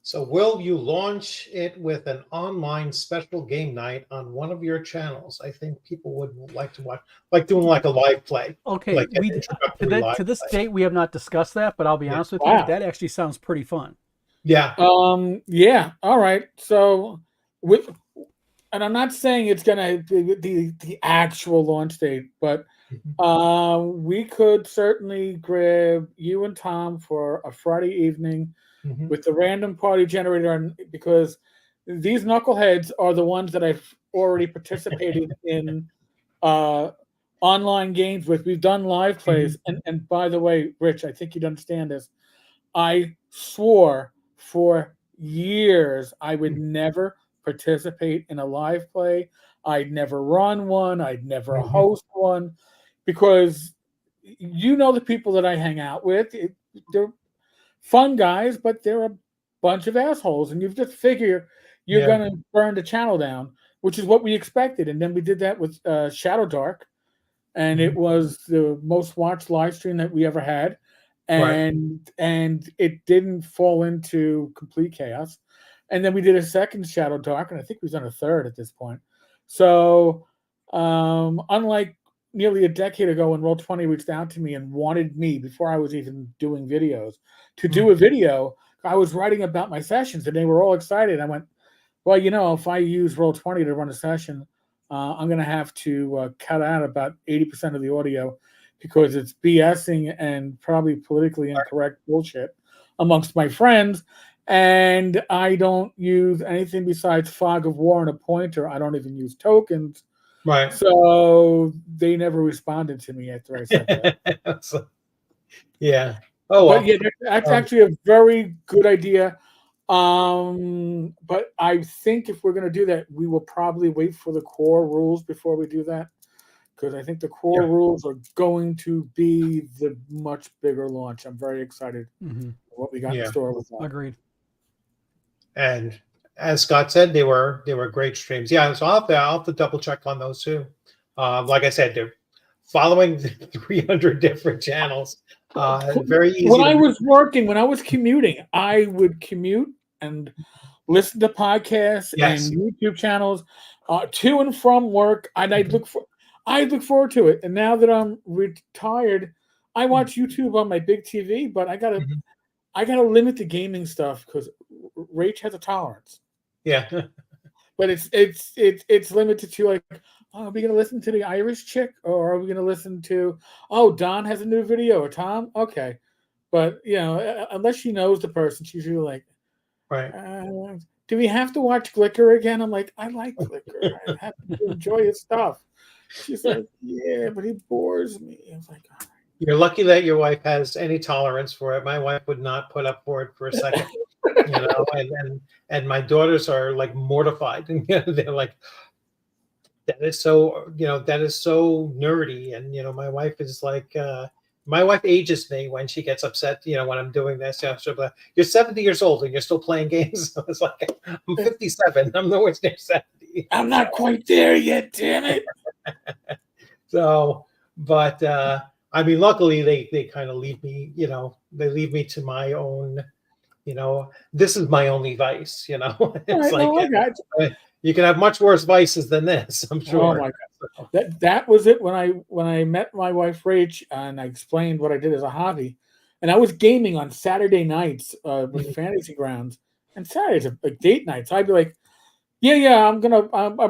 So will you launch it with an online special game night on one of your channels? I think people would like to watch, like doing like a live play. Okay, like to this date we have not discussed that, but I'll be honest with you, that actually sounds pretty fun. Yeah. Yeah. All right. So and I'm not saying it's gonna be the actual launch date, but we could certainly grab you and Tom for a Friday evening with the random party generator, because these knuckleheads are the ones that I've already participated in online games with. We've done live plays, and by the way, Rich, I think you'd understand this. I swore for years I would never participate in a live play. I'd never run one. I'd never host one, because the people that I hang out with, they're fun guys, but they're a bunch of assholes, and you just figure you're going to burn the channel down, which is what we expected. And then we did that with Shadow Dark, and it was the most watched live stream that we ever had, and it didn't fall into complete chaos. And then we did a second Shadow Dark, and I think we've done a third at this point. So unlike nearly a decade ago when Roll20 reached out to me and wanted me, before I was even doing videos, to do a video, I was writing about my sessions, and they were all excited. I went, well, if I use Roll20 to run a session, I'm going to have to cut out about 80% of the audio, because it's BSing and probably politically incorrect bullshit amongst my friends. And I don't use anything besides Fog of War and a pointer. I don't even use tokens. Right. So they never responded to me after I said that. Yeah. Oh, well. But yeah, that's actually a very good idea. But I think if we're going to do that, we will probably wait for the core rules before we do that, because I think the core rules are going to be the much bigger launch. I'm very excited for what we got in store with that. Agreed. And as Scott said, they were great streams. Yeah, so I'll have to double check on those too. Like I said, they're following 300 different channels. Very easy. When I was commuting, I would commute and listen to podcasts and YouTube channels to and from work. And I'd look forward to it. And now that I'm retired, I watch YouTube on my big TV, but I gotta limit the gaming stuff, because Rach has a tolerance. Yeah. But it's limited to, like, are we going to listen to the Irish chick, or are we going to listen to, Don has a new video, or Tom? Okay. But, unless she knows the person, she's usually like, do we have to watch Glicker again? I'm like, I like Glicker. I have to enjoy his stuff. She's like, yeah, but he bores me. I was like, all right. You're lucky that your wife has any tolerance for it. My wife would not put up for it for a second. And my daughters are like mortified, and they're like, that is so nerdy. And my wife is like, my wife ages me when she gets upset, when I'm doing this. She'll be like, you're 70 years old and you're still playing games. So it's like, I'm 57. I'm nowhere near 70. I'm not quite there yet, damn it. So, but I mean, luckily they kind of leave me, they leave me to my own. This is my only vice. It's you can have much worse vices than this, I'm sure. Oh my God. That was it when I met my wife Rach, and I explained what I did as a hobby. And I was gaming on Saturday nights with Fantasy Grounds, and Saturdays are like date nights. I'd be like, I'm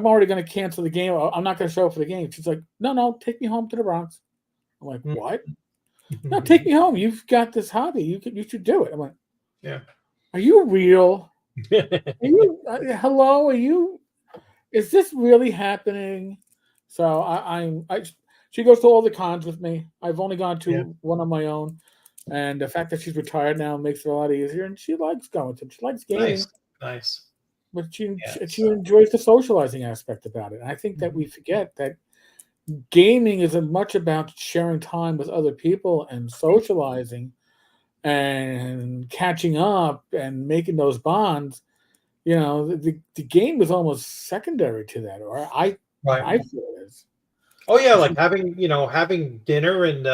already gonna cancel the game. I'm not gonna show up for the game. She's like, no, take me home to the Bronx. I'm like, what? No, take me home. You've got this hobby. You should do it. I'm like, yeah. Are you real? Are you hello? Are you? Is this really happening? So she goes to all the cons with me. I've only gone to one on my own, and the fact that she's retired now makes it a lot easier. And she likes going to. She likes gaming. Nice. But she enjoys the socializing aspect about it. And I think that we forget that gaming is much about sharing time with other people and socializing and catching up and making those bonds. The game is almost secondary to that, or I feel it is. Oh yeah, like having dinner and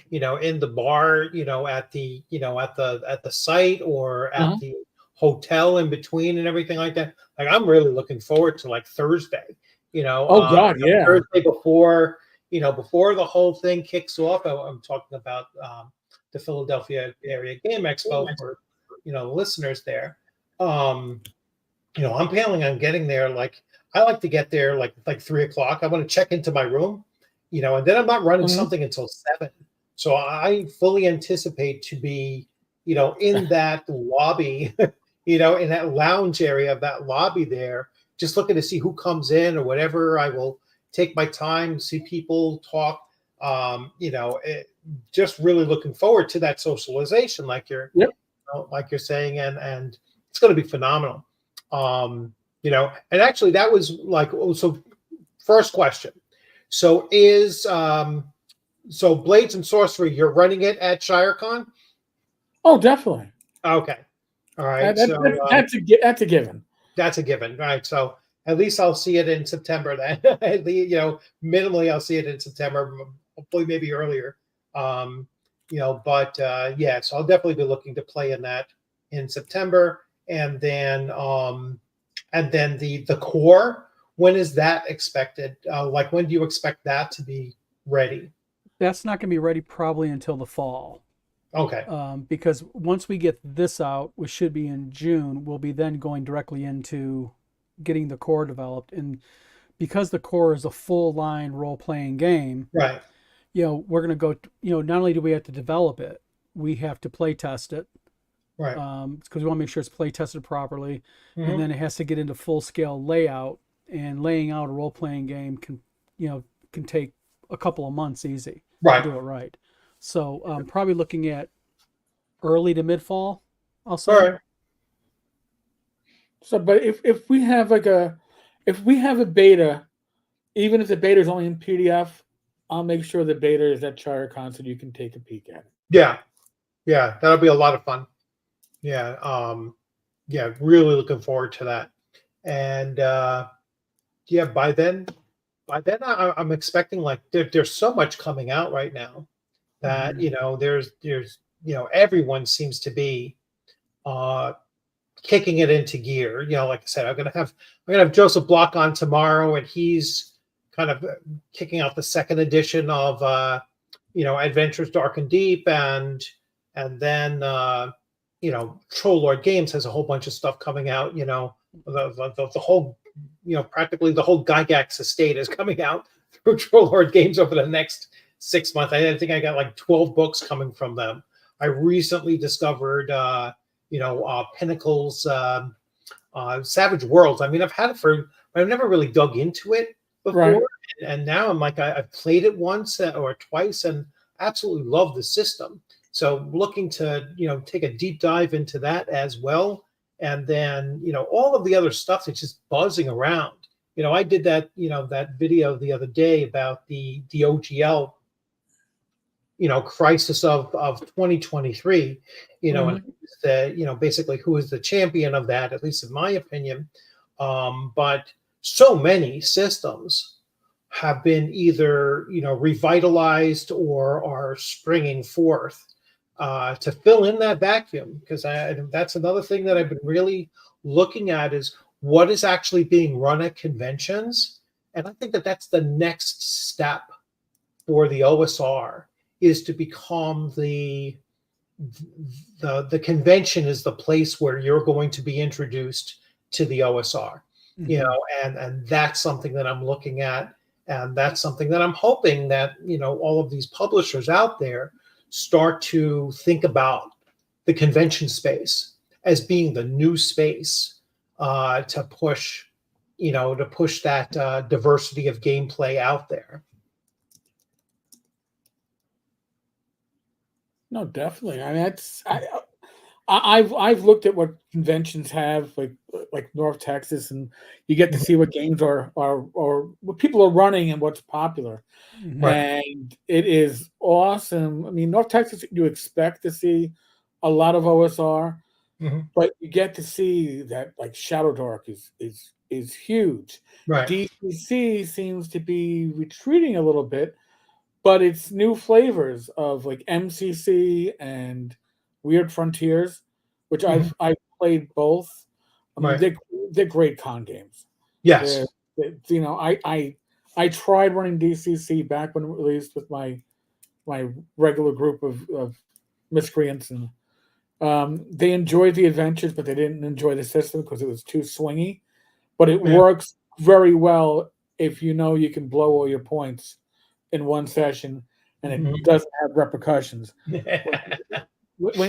in the bar, at the site or at the hotel in between and everything like that. Like, I'm really looking forward to like Thursday. Thursday before the whole thing kicks off. I'm talking about the Philadelphia Area Game Expo for the listeners there. I'm planning on getting there. Like, I like to get there like 3:00. I want to check into my room, and then I'm not running something until 7. So I fully anticipate to be, in that lobby, in that lounge area of that lobby there, just looking to see who comes in or whatever. I will, take my time, see people, talk. Just really looking forward to that socialization, like Yep. like you're saying, and it's going to be phenomenal. And actually, that was like, so. First question. So so Blades and Sorcery, you're running it at ShireCon? Oh, definitely. Okay. All right. That's a given. That's a given. All right. So at least I'll see it in September then. At least, minimally I'll see it in September, hopefully maybe earlier. But yeah, so I'll definitely be looking to play in that in September. And then the core, when is that expected? Like, when do you expect that to be ready? That's not going to be ready probably until the fall. Okay. Because once we get this out, which should be in June, we'll be then going directly into getting the core developed. And because the core is a full line role playing game, right? We're going to go. Not only do we have to develop it, we have to play test it, right? Because we want to make sure it's play tested properly, and then it has to get into full scale layout. And laying out a role playing game can take a couple of months easy to do it right. So probably looking at early to mid fall, I'll say. All right. So, but if we have a beta, even if the beta is only in PDF, I'll make sure the beta is at ShireCon so you can take a peek at it. Yeah, that'll be a lot of fun. Yeah, really looking forward to that. And by then I'm expecting, like, there's so much coming out right now that there's everyone seems to be kicking it into gear. Like I said, I'm gonna have Joseph Block on tomorrow, and he's kind of kicking out the second edition of Adventures Dark and Deep, and then Troll Lord Games has a whole bunch of stuff coming out. The whole practically the whole Gygax estate is coming out through Troll Lord Games over the next 6 months. I think I got like 12 books coming from them. I recently discovered Pinnacle's Savage Worlds. I mean, I've had it but I've never really dug into it before. Right. And now I'm like, I've played it once or twice and absolutely love the system. So looking to, take a deep dive into that as well. And then, all of the other stuff that's just buzzing around. I did that, that video the other day about the OGL, crisis of 2023, and basically who is the champion of that, at least in my opinion. But so many systems have been either, revitalized or are springing forth to fill in that vacuum, because that's another thing that I've been really looking at is what is actually being run at conventions. And I think that that's the next step for the OSR, is to become the convention is the place where you're going to be introduced to the OSR, and that's something that I'm looking at. And that's something that I'm hoping that, all of these publishers out there start to think about the convention space as being the new space to push that diversity of gameplay out there. No, definitely. I mean, I've looked at what conventions have, like North Texas, and you get to see what games are what people are running and what's popular. Right. And it is awesome. I mean, North Texas, you expect to see a lot of OSR, but you get to see that, like, Shadow Dark is huge. Right. DCC seems to be retreating a little bit, but it's new flavors of like MCC and Weird Frontiers, which I've played both. I mean, they're great con games. Yes. I tried running DCC back when it released with my regular group of miscreants, and they enjoyed the adventures, but they didn't enjoy the system because it was too swingy. But it works very well if you can blow all your points in one session, and it doesn't have repercussions. When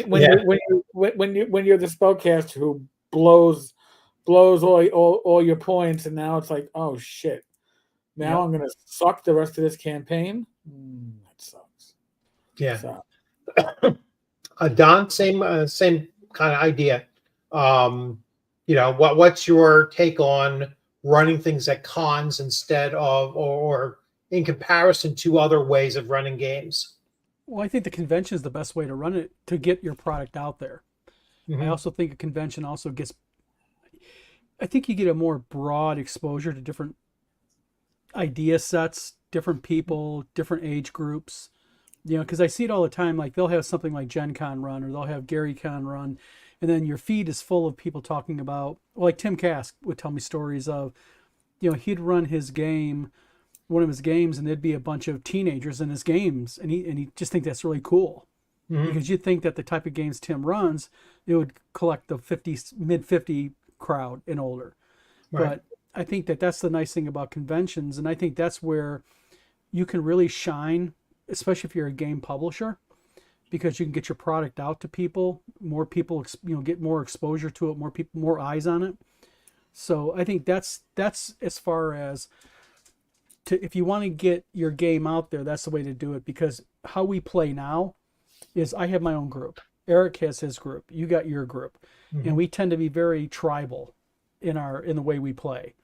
you're the spellcaster who blows all your points, and now it's like, oh shit, Now I'm going to suck the rest of this campaign. That sucks. Yeah. So, Don, same kind of idea. What's your take on running things at cons instead of, or in comparison to other ways of running games? Well, I think the convention is the best way to run it to get your product out there. Mm-hmm. I also think a convention also I think you get a more broad exposure to different idea sets, different people, different age groups. Because I see it all the time. Like they'll have something like Gen Con run, or they'll have Gary Con run, and then your feed is full of people talking about. Well, like Tim Kask would tell me stories of, he'd run one of his games, and there'd be a bunch of teenagers in his games, and he just think that's really cool. Mm-hmm. Because you'd think that the type of games Tim runs, it would collect the mid 50 crowd and older. Right. But I think that's the nice thing about conventions, and I think that's where you can really shine, especially if you're a game publisher, because you can get your product out to people, more people, get more exposure to it, more eyes on it. So I think that's as far as if you want to get your game out there, that's the way to do it. Because how we play now is I have my own group. Eric has his group. You got your group. Mm-hmm. And we tend to be very tribal in the way we play.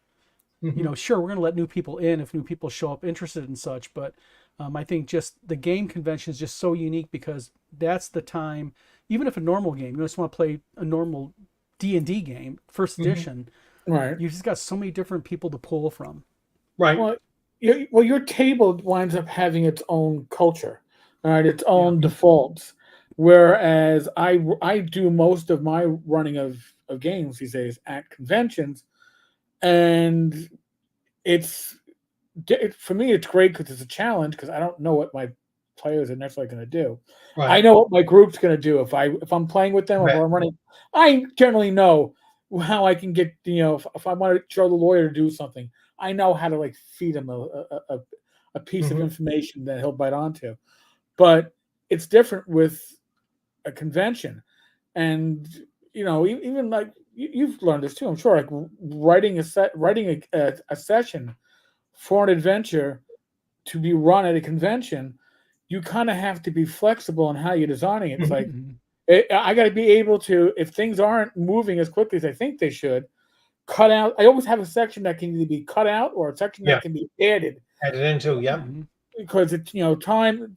Mm-hmm. Sure, we're going to let new people in if new people show up interested in such. But I think just the game convention is just so unique because that's the time, even if a normal game, you just want to play a normal D&D game, first edition, right? You just got so many different people to pull from. Right. Well, your table winds up having its own culture, all right, its own defaults. Whereas I do most of my running of games these days at conventions, and for me it's great because it's a challenge because I don't know what my players are necessarily going to do. Right. I know what my group's going to do if I'm playing with them, right, or if I'm running. I generally know how I can get if I want to show the lawyer to do something. I know how to feed him a piece of information that he'll bite onto. But it's different with a convention. And, even you've learned this too, I'm sure, writing a session for an adventure to be run at a convention, you kind of have to be flexible in how you're designing it. It's I got to be able to, if things aren't moving as quickly as I think they should, cut out. I always have a section that can either be cut out or a section that can be added into. Yeah. Because it's time.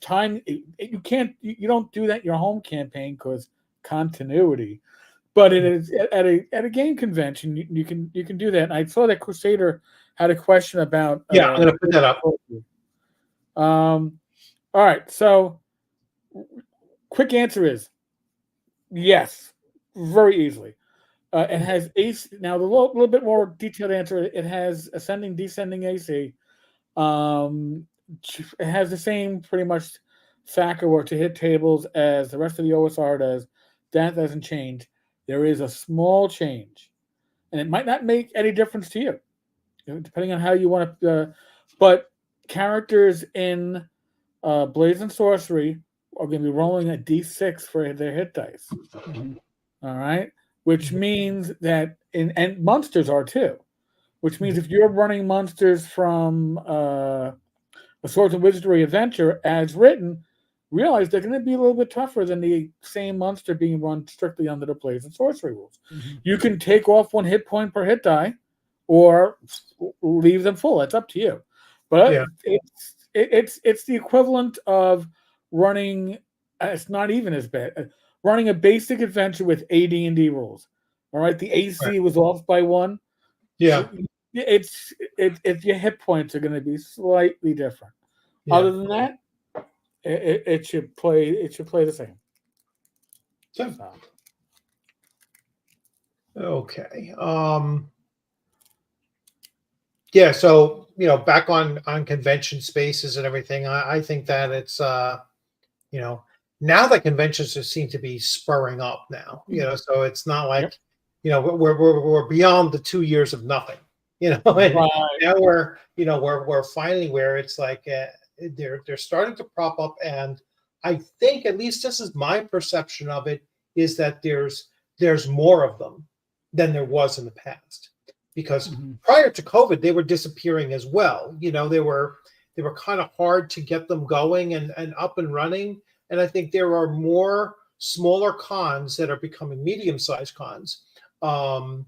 You can't. You don't do that in your home campaign because continuity. But it is at a game convention. You can do that. And I saw that Crusader had a question about. Yeah, I'm going to put that up. All right. So, quick answer is yes, very easily. It has AC. Now, the little bit more detailed answer, it has ascending, descending AC. It has the same pretty much factor or to hit tables as the rest of the OSR does. That doesn't change. There is a small change, and it might not make any difference to you, depending on how you want to. But characters in Blades and Sorcery are going to be rolling a D6 for their hit dice. All right. Which means that, and monsters are too, which means if you're running monsters from a Swords and Wizardry adventure as written, realize they're going to be a little bit tougher than the same monster being run strictly under the Blades and Sorcery rules. You can take off 1 hit point per hit die or leave them full. It's up to you. But it's the equivalent of running, it's not even as bad, running a basic adventure with AD&D rules. All right, the AC was off by 1. Yeah, it's your hit points are going to be slightly different. Yeah. Other than that, it should play the same. So. Okay. Yeah. So back on convention spaces and everything, I think that it's now that conventions just seem to be spurring up now, so it's not like, we're beyond the 2 years of nothing, and now we're finally where it's like they're starting to prop up. And I think, at least this is my perception of it, is that there's more of them than there was in the past. because Mm-hmm. prior to COVID, they were disappearing as well. You know, they were kind of hard to get them going and up and running. And I think there are more smaller cons that are becoming medium-sized cons, than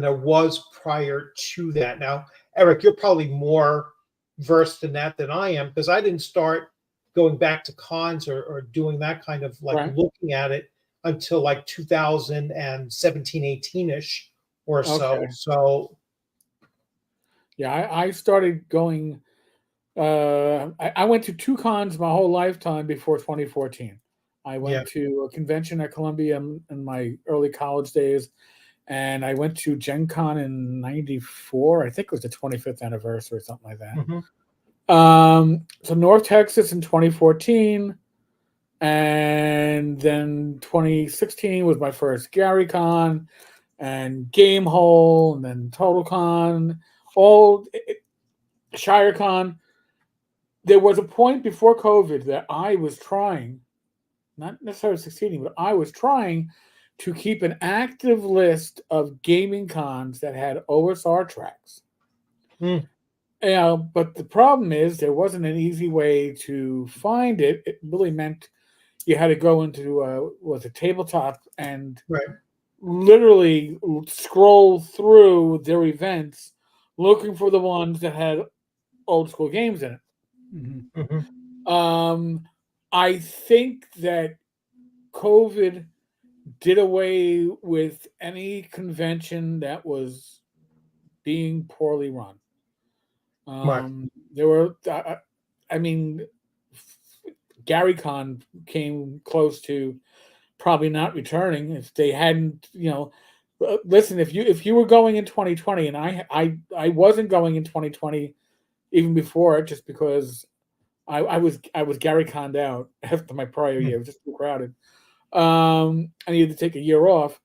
there was prior to that. Now, Eric, you're probably more versed in that than I am, because I didn't start going back to cons or doing that kind of like Right. looking at it until like 2017, 18-ish or so. Okay. So Yeah, I started going. I went to 2 cons my whole lifetime before 2014. I yeah. went to a convention at Columbia in my early college days, and I went to Gen Con in '94. I think it was the 25th anniversary or something like that. Mhm. So North Texas in 2014, and then 2016 was my first Gary Con, and Game Hole, and then Total Con, Shire Con. There was a point before COVID that I was trying, not necessarily succeeding, but I was trying to keep an active list of gaming cons that had OSR tracks. Mm. But the problem is there wasn't an easy way to find it. It really meant you had to go into a tabletop and Right. literally scroll through their events, looking for the ones that had old school games in it. Mm-hmm. Mhm. I think that COVID did away with any convention that was being poorly run. Right. There were, I mean, GaryCon came close to probably not returning if they hadn't, listen, if you were going in 2020, and I wasn't going in 2020 even before it, just because I was Gary Conned out after my prior year. It was just too crowded. I needed to take a year off.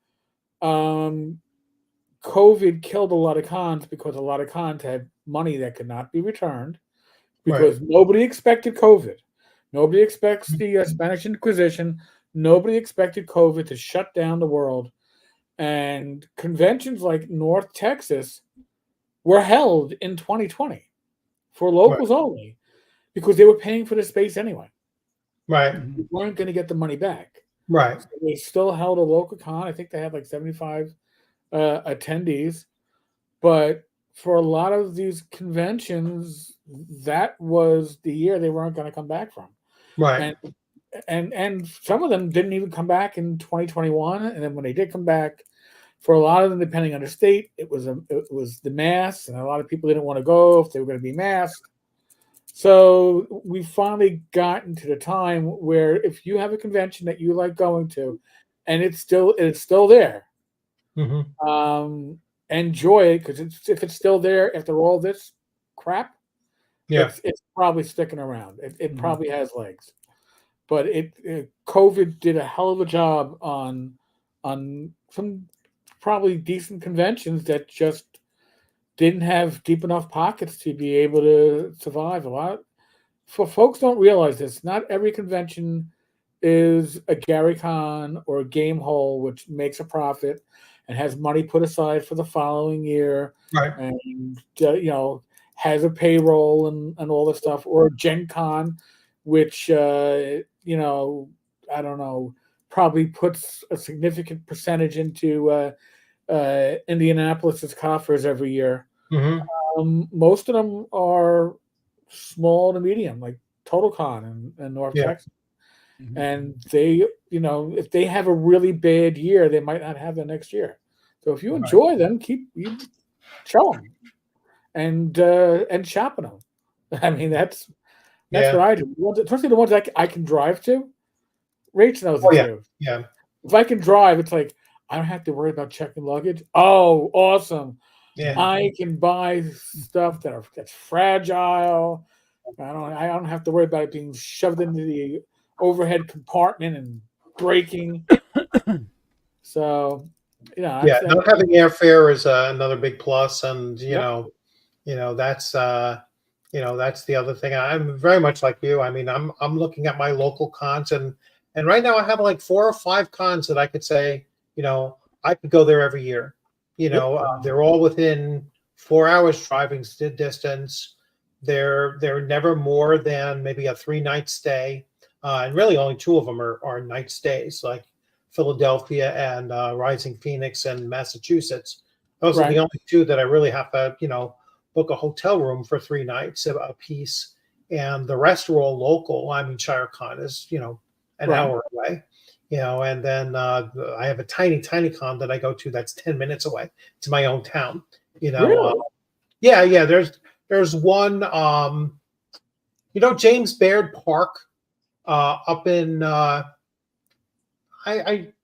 COVID killed a lot of cons because a lot of cons had money that could not be returned Right. because nobody expected COVID. Nobody expects the Spanish Inquisition. Nobody expected COVID to shut down the world. And conventions like North Texas were held in 2020 for locals only because they were paying for the space anyway. Right. You weren't going to get the money back. Right. So they still held a local con. I think they had like 75 attendees. But for a lot of these conventions, that was the year they weren't going to come back from. Right. And some of them didn't even come back in 2021. And then when they did come back, for a lot of them, depending on the state, it was the mask, and a lot of people didn't want to go if they were going to be masked. So we finally gotten to the time where if you have a convention that you like going to, and it's still there, Mhm. enjoy it, because if it's still there after all this crap, Yeah. it's probably sticking around. It probably has legs. But COVID did a hell of a job on some probably decent conventions that just didn't have deep enough pockets to be able to survive. A lot for folks don't realize this. Not every convention is a GaryCon or a Game Hole, which makes a profit and has money put aside for the following year, Right. and has a payroll and all this stuff, or Gen Con, which I don't know, probably puts a significant percentage into Indianapolis's coffers every year. Mhm. Most of them are small to medium, like TotalCon in North Yeah. Texas. And they, if they have a really bad year, they might not have the next year. So if you enjoy them, you show them and shopping them. I mean, that's what I do. Especially the ones I can drive to. Rach knows Oh it yeah. too. Yeah. If I can drive, it's like I don't have to worry about checking luggage. Oh, awesome! Yeah. I can buy stuff that's fragile. I don't have to worry about it being shoved into the overhead compartment and breaking. So, Yeah. Not having airfare is another big plus, and that's that's the other thing. I'm very much like you. I mean, I'm looking at my local cons, and right now I have like 4 or 5 cons that I could say, I could go there every year. You know, they're all within 4 hours driving distance. They're never more than maybe a 3-night stay, and really only 2 of them are night stays, like Philadelphia and Rising Phoenix and Massachusetts. Those are the only 2 that I really have to, book a hotel room for 3 nights a piece, and the rest are all local. I mean, ShireCon is an hour away, and then I have a tiny con that I go to that's 10 minutes away. It's my own town, Really? Yeah. There's one, James Baird Park up in, I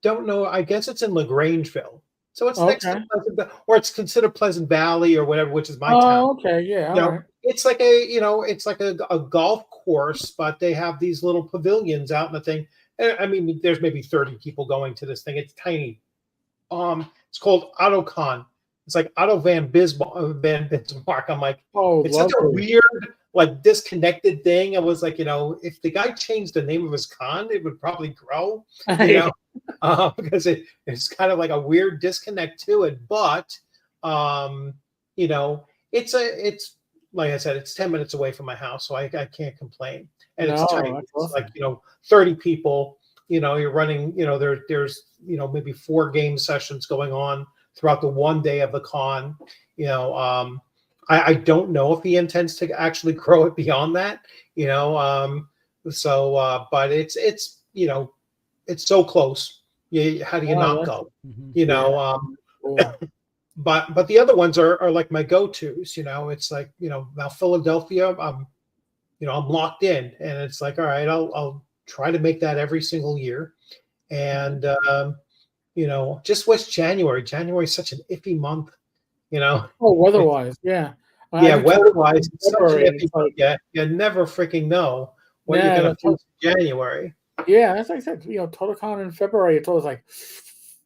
don't know, I guess it's in LaGrangeville. So it's next to Pleasant, or it's considered Pleasant Valley or whatever, which is my town. Oh, okay, yeah. All right. It's like a golf course, but they have these little pavilions out in the thing. I mean, there's maybe 30 people going to this thing. It's tiny. It's called AutoCon. It's like Otto Van Bismarck. I'm like, it's such a weird, like, disconnected thing. I was like, if the guy changed the name of his con, it would probably grow, because it's kind of like a weird disconnect to it. But, it's like I said, it's 10 minutes away from my house, so I can't complain. And it's tiny. It's awesome. Like, 30 people. You're running. There's maybe 4 game sessions going on throughout the one day of the con. I don't know if he intends to actually grow it beyond that, but it's so close. How do you not go? But the other ones are like my go-tos. It's like, now Philadelphia, I'm locked in, and it's like, all right, I'll try to make that every single year. And just wish January is such an iffy month, Oh, weather-wise, yeah. Weather-wise, it's such an iffy month. Yeah, you never freaking know what you're going to face in January. Yeah, as I said, TotalCon in February, it's always like,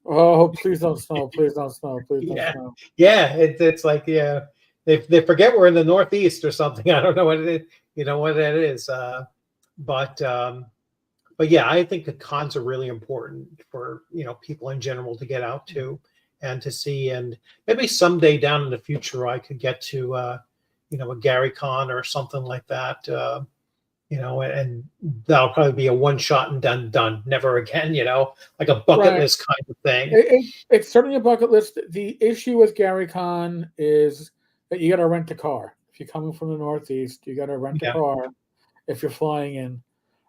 oh, please don't snow, please don't snow, please don't snow. Yeah, it's like, they forget we're in the Northeast or something. I don't know what it is, what that is. But yeah, I think the cons are really important for, people in general to get out to and to see. And maybe someday down in the future, I could get to, a Gary Con or something like that, and that'll probably be a one-shot and done, never again, like a bucket list kind of thing. It's certainly a bucket list. The issue with Gary Con is that you got to rent a car. If you're coming from the Northeast, you got to rent a car if you're flying in.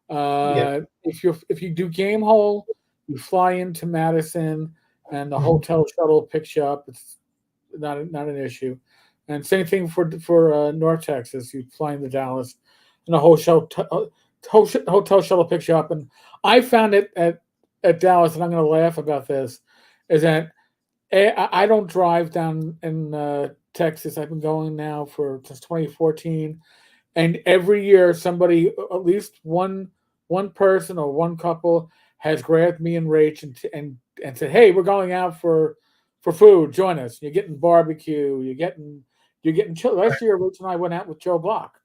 If you do game hole, you fly into Madison, and the hotel shuttle picks you up. It's not an issue. And same thing for North Texas. You fly into Dallas, and the hotel shuttle picks you up. And I found it at Dallas, and I'm going to laugh about this, is that I don't drive down in Texas. I've been going now since 2014, and every year somebody, at least one person or one couple, has grabbed me and Rach and said, "Hey, we're going out for food. Join us. You're getting barbecue. You're getting chili." Last year, Rach and I went out with Joe Block,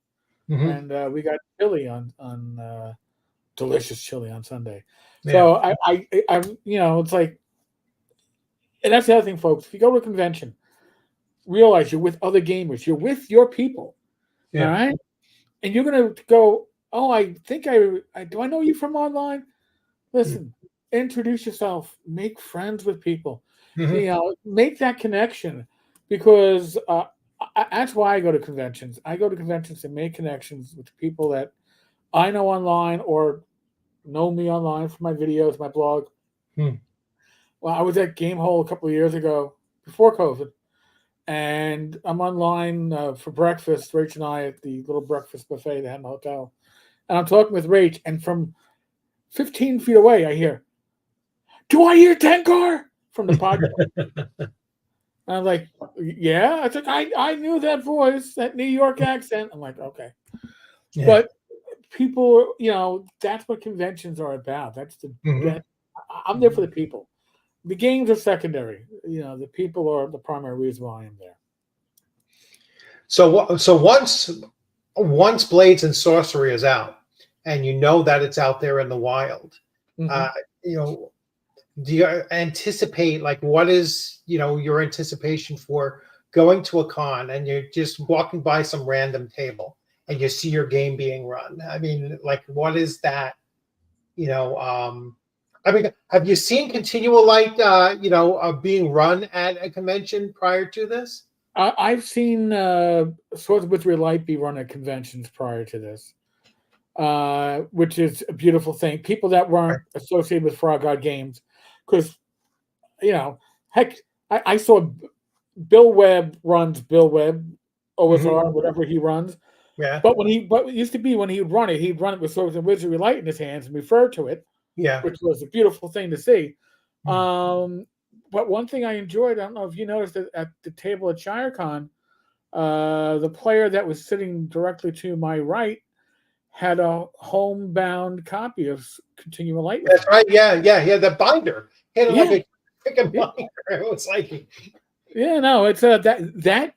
and we got chili on delicious chili on Sunday. Yeah. So I it's like, and that's the other thing, folks. If you go to a convention, realize you're with other gamers. You're with your people, all right? And you're gonna go, "Oh, I think do I know you from online?" Listen, introduce yourself, make friends with people, make that connection, because that's why I go to conventions. I go to conventions to make connections with people that I know online or know me online from my videos, my blog. Well, I was at Game Hole a couple of years ago before COVID, and I'm online for breakfast. Rach and I at the little breakfast buffet they had in the hotel. And I'm talking with Rach, and from 15 feet away, I hear, "Do I hear Tenkar?" from the podcast. And I'm like, "Yeah." I was like, I knew that voice, that New York accent. I'm like, okay. Yeah. But people, that's what conventions are about. That's I'm there for the people. The games are secondary. The people are the primary reason why I am there. So once Blades and Sorcery is out, and that it's out there in the wild, do you anticipate, like, what is, your anticipation for going to a con and you're just walking by some random table and you see your game being run? I mean, like, what is that? I mean, have you seen Continual Light, being run at a convention prior to this? I've seen Swords of Wizardry Light be run at conventions prior to this, which is a beautiful thing. People that weren't associated with Frog God Games, because, heck, I saw Bill Webb runs Bill Webb, OSR, whatever he runs. Yeah. But it used to be when he would run it with Swords and Wizardry Light in his hands and refer to it. Yeah. Which was a beautiful thing to see. But one thing I enjoyed, I don't know if you noticed it at the table at ShireCon, the player that was sitting directly to my right had a homebound copy of Continual Light. That's right. Yeah. He had the binder. He had like a freaking binder. It was like, it's that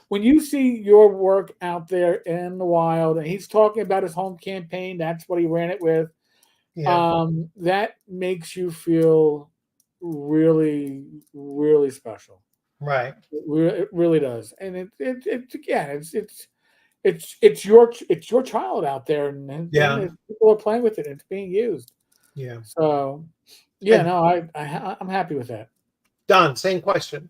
when you see your work out there in the wild, and he's talking about his home campaign, that's what he ran it with. yeah. That makes you feel really, really special. Right. It really does, and it's your child out there, and people are playing with it, and it's being used. Yeah. So, I'm happy with that. Don, same question.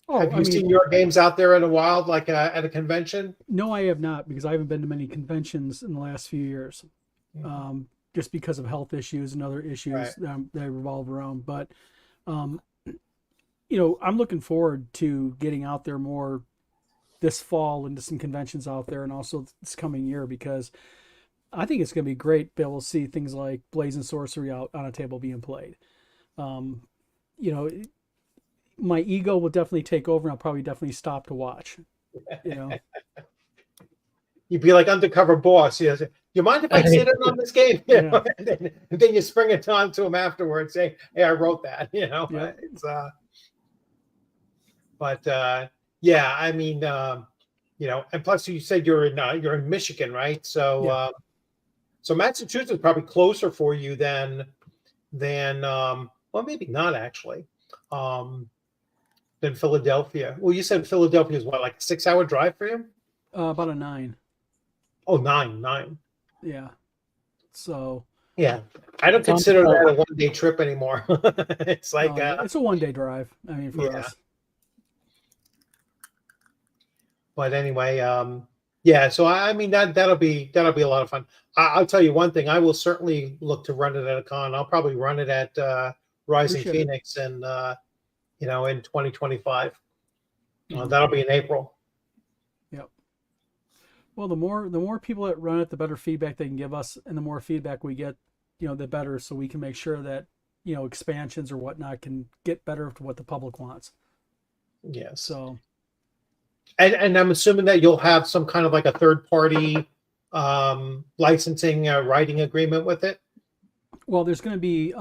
Have you seen your games out there in the wild, like at a convention? No, I have not, because I haven't been to many conventions in the last few years. Just because of health issues and other issues that revolve around. But, I'm looking forward to getting out there more this fall into some conventions out there, and also this coming year, because I think it's going to be great to be able to see things like Blades Sorcery out on a table being played. My ego will definitely take over, and I'll probably definitely stop to watch. You'd be like undercover boss. Do you mind if I sit in on this game? And then you spring it on to him afterwards, saying, "Hey, I wrote that." It's I mean, and plus you said you're in Michigan, right? So so Massachusetts is probably closer for you than well, maybe not actually, than Philadelphia. Well, you said Philadelphia is what, like a 6-hour drive for you? About a 9. Oh, 9. Yeah. So. Yeah, I don't consider that a one-day trip anymore. It's like it's a one-day drive. I mean, for us. But anyway, so I mean that'll be a lot of fun. I'll tell you one thing. I will certainly look to run it at a con. I'll probably run it at Rising Phoenix in 2025. That'll be in April. Yep. Well, the more people that run it, the better feedback they can give us, and the more feedback we get, the better, so we can make sure that expansions or whatnot can get better to what the public wants. Yeah. So. And I'm assuming that you'll have some kind of like a third-party licensing writing agreement with it. Well, there's going to be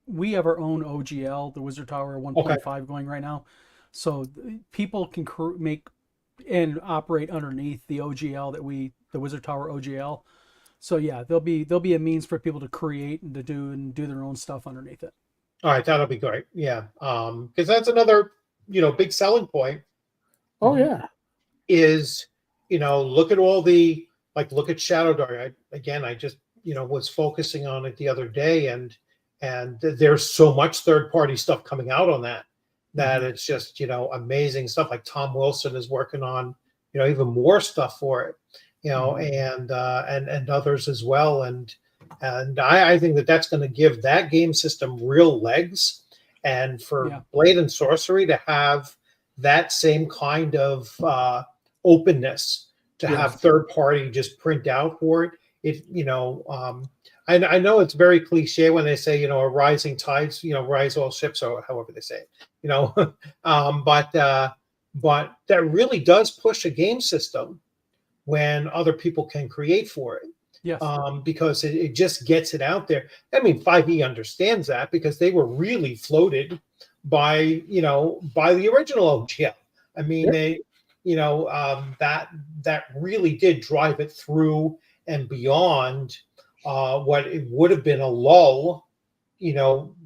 we have our own OGL, the Wizard Tower 1.5 going right now, so people can make and operate underneath the OGL the Wizard Tower OGL. So yeah, there'll be a means for people to create and to do their own stuff underneath it. All right, that'll be great. Yeah, because that's another big selling point. Oh yeah, is look at all the look at Shadow Dark. I just was focusing on it the other day, and there's so much third-party stuff coming out on that it's just amazing stuff. Like Tom Wilson is working on even more stuff for it, and others as well, and I think that's going to give that game system real legs, and for Blade and Sorcery to have that same kind of openness to have third party just print out for it. I know it's very cliche when they say, a rising tides, rise all ships, or however they say it, but that really does push a game system when other people can create for it. Yes. Because it just gets it out there. I mean, 5e understands that because they were really floated by the original OGL. I mean, they that really did drive it through and beyond what it would have been a lull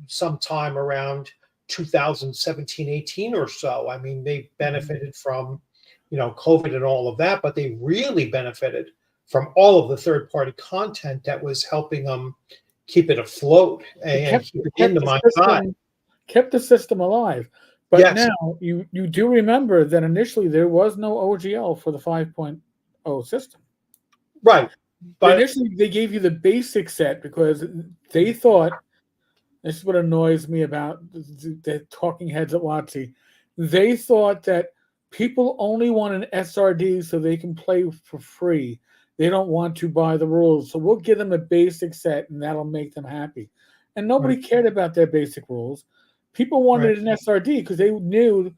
sometime around 2017, 18 or so. I mean, they benefited from, COVID and all of that, but they really benefited from all of the third-party content that was helping them keep it afloat and keep it in the mind's eye. Kept the system alive. But Yes. now you do remember that initially there was no OGL for the 5.0 system. Right. But initially they gave you the basic set because they thought, this is what annoys me about the talking heads at WotC, they thought that people only want an SRD so they can play for free. They don't want to buy the rules. So we'll give them a basic set and that'll make them happy. And nobody cared about their basic rules. People wanted an SRD because they knew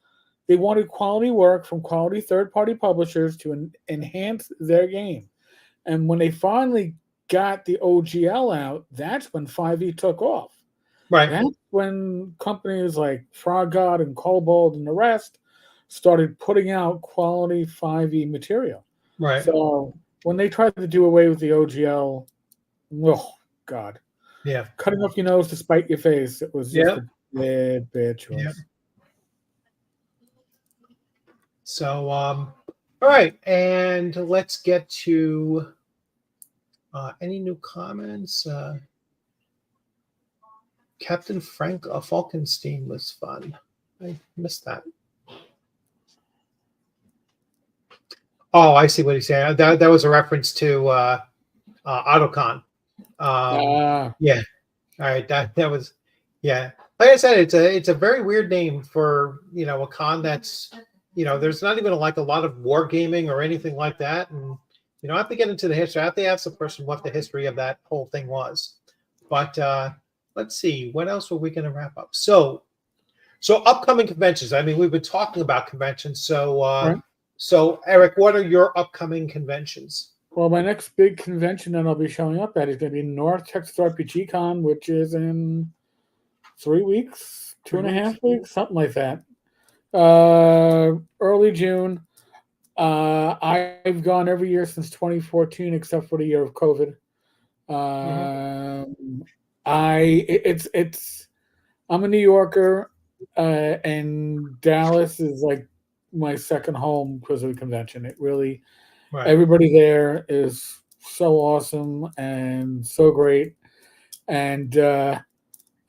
they wanted quality work from quality third-party publishers to enhance their game. And when they finally got the OGL out, that's when 5e took off. Right. That's when companies like Frog God and Kobold and the rest started putting out quality 5e material. Right. So when they tried to do away with the OGL, oh God. Yeah. Cutting off your nose to spite your face. It was just a bad choice. Yeah. So, all right. And let's get to any new comments. Captain Frank Falkenstein was fun. I missed that. Oh, I see what he's saying. That was a reference to Autocon. Yeah. All right. That was, yeah. Like I said, it's a very weird name for a con that's there's not even like a lot of wargaming or anything like that, and I have to get into the history. I have to ask the person what the history of that whole thing was. But let's see, what else were we going to wrap up? So upcoming conventions. I mean, we've been talking about conventions. So so Eric, what are your upcoming conventions? Well, my next big convention that I'll be showing up at is going to be North Texas RPG Con, which is in 3 weeks, 2.5 weeks, something like that. Early June. I've gone every year since 2014, except for the year of COVID. I'm a New Yorker, and Dallas is like my second home because of the convention. It really, everybody there is so awesome and so great. And I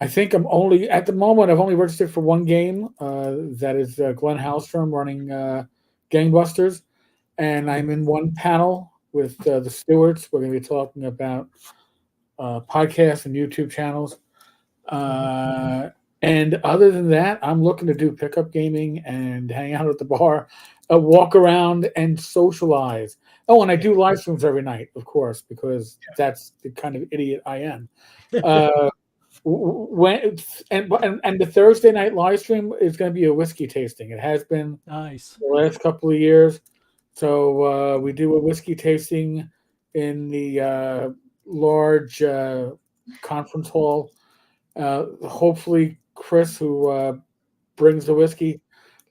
think I'm only, at the moment, I've only registered for one game. That is Glenn Hallstrom running Gangbusters. And I'm in one panel with the Stewarts. We're going to be talking about podcasts and YouTube channels. And other than that, I'm looking to do pickup gaming and hang out at the bar, walk around and socialize. Oh, and I do live streams every night, of course, because that's the kind of idiot I am. And the Thursday night live stream is going to be a whiskey tasting. It has been nice the last couple of years. So we do a whiskey tasting in the large conference hall. Hopefully Chris, who brings the whiskey.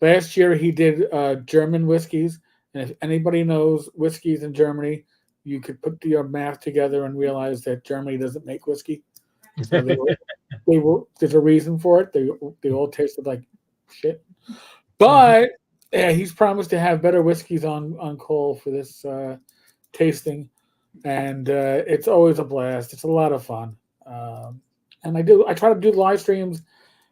Last year he did German whiskeys. And if anybody knows whiskeys in Germany, you could put your math together and realize that Germany doesn't make whiskey. So there's a reason for it. They all tasted like shit. But he's promised to have better whiskeys on call for this tasting. And it's always a blast. It's a lot of fun. And I try to do live streams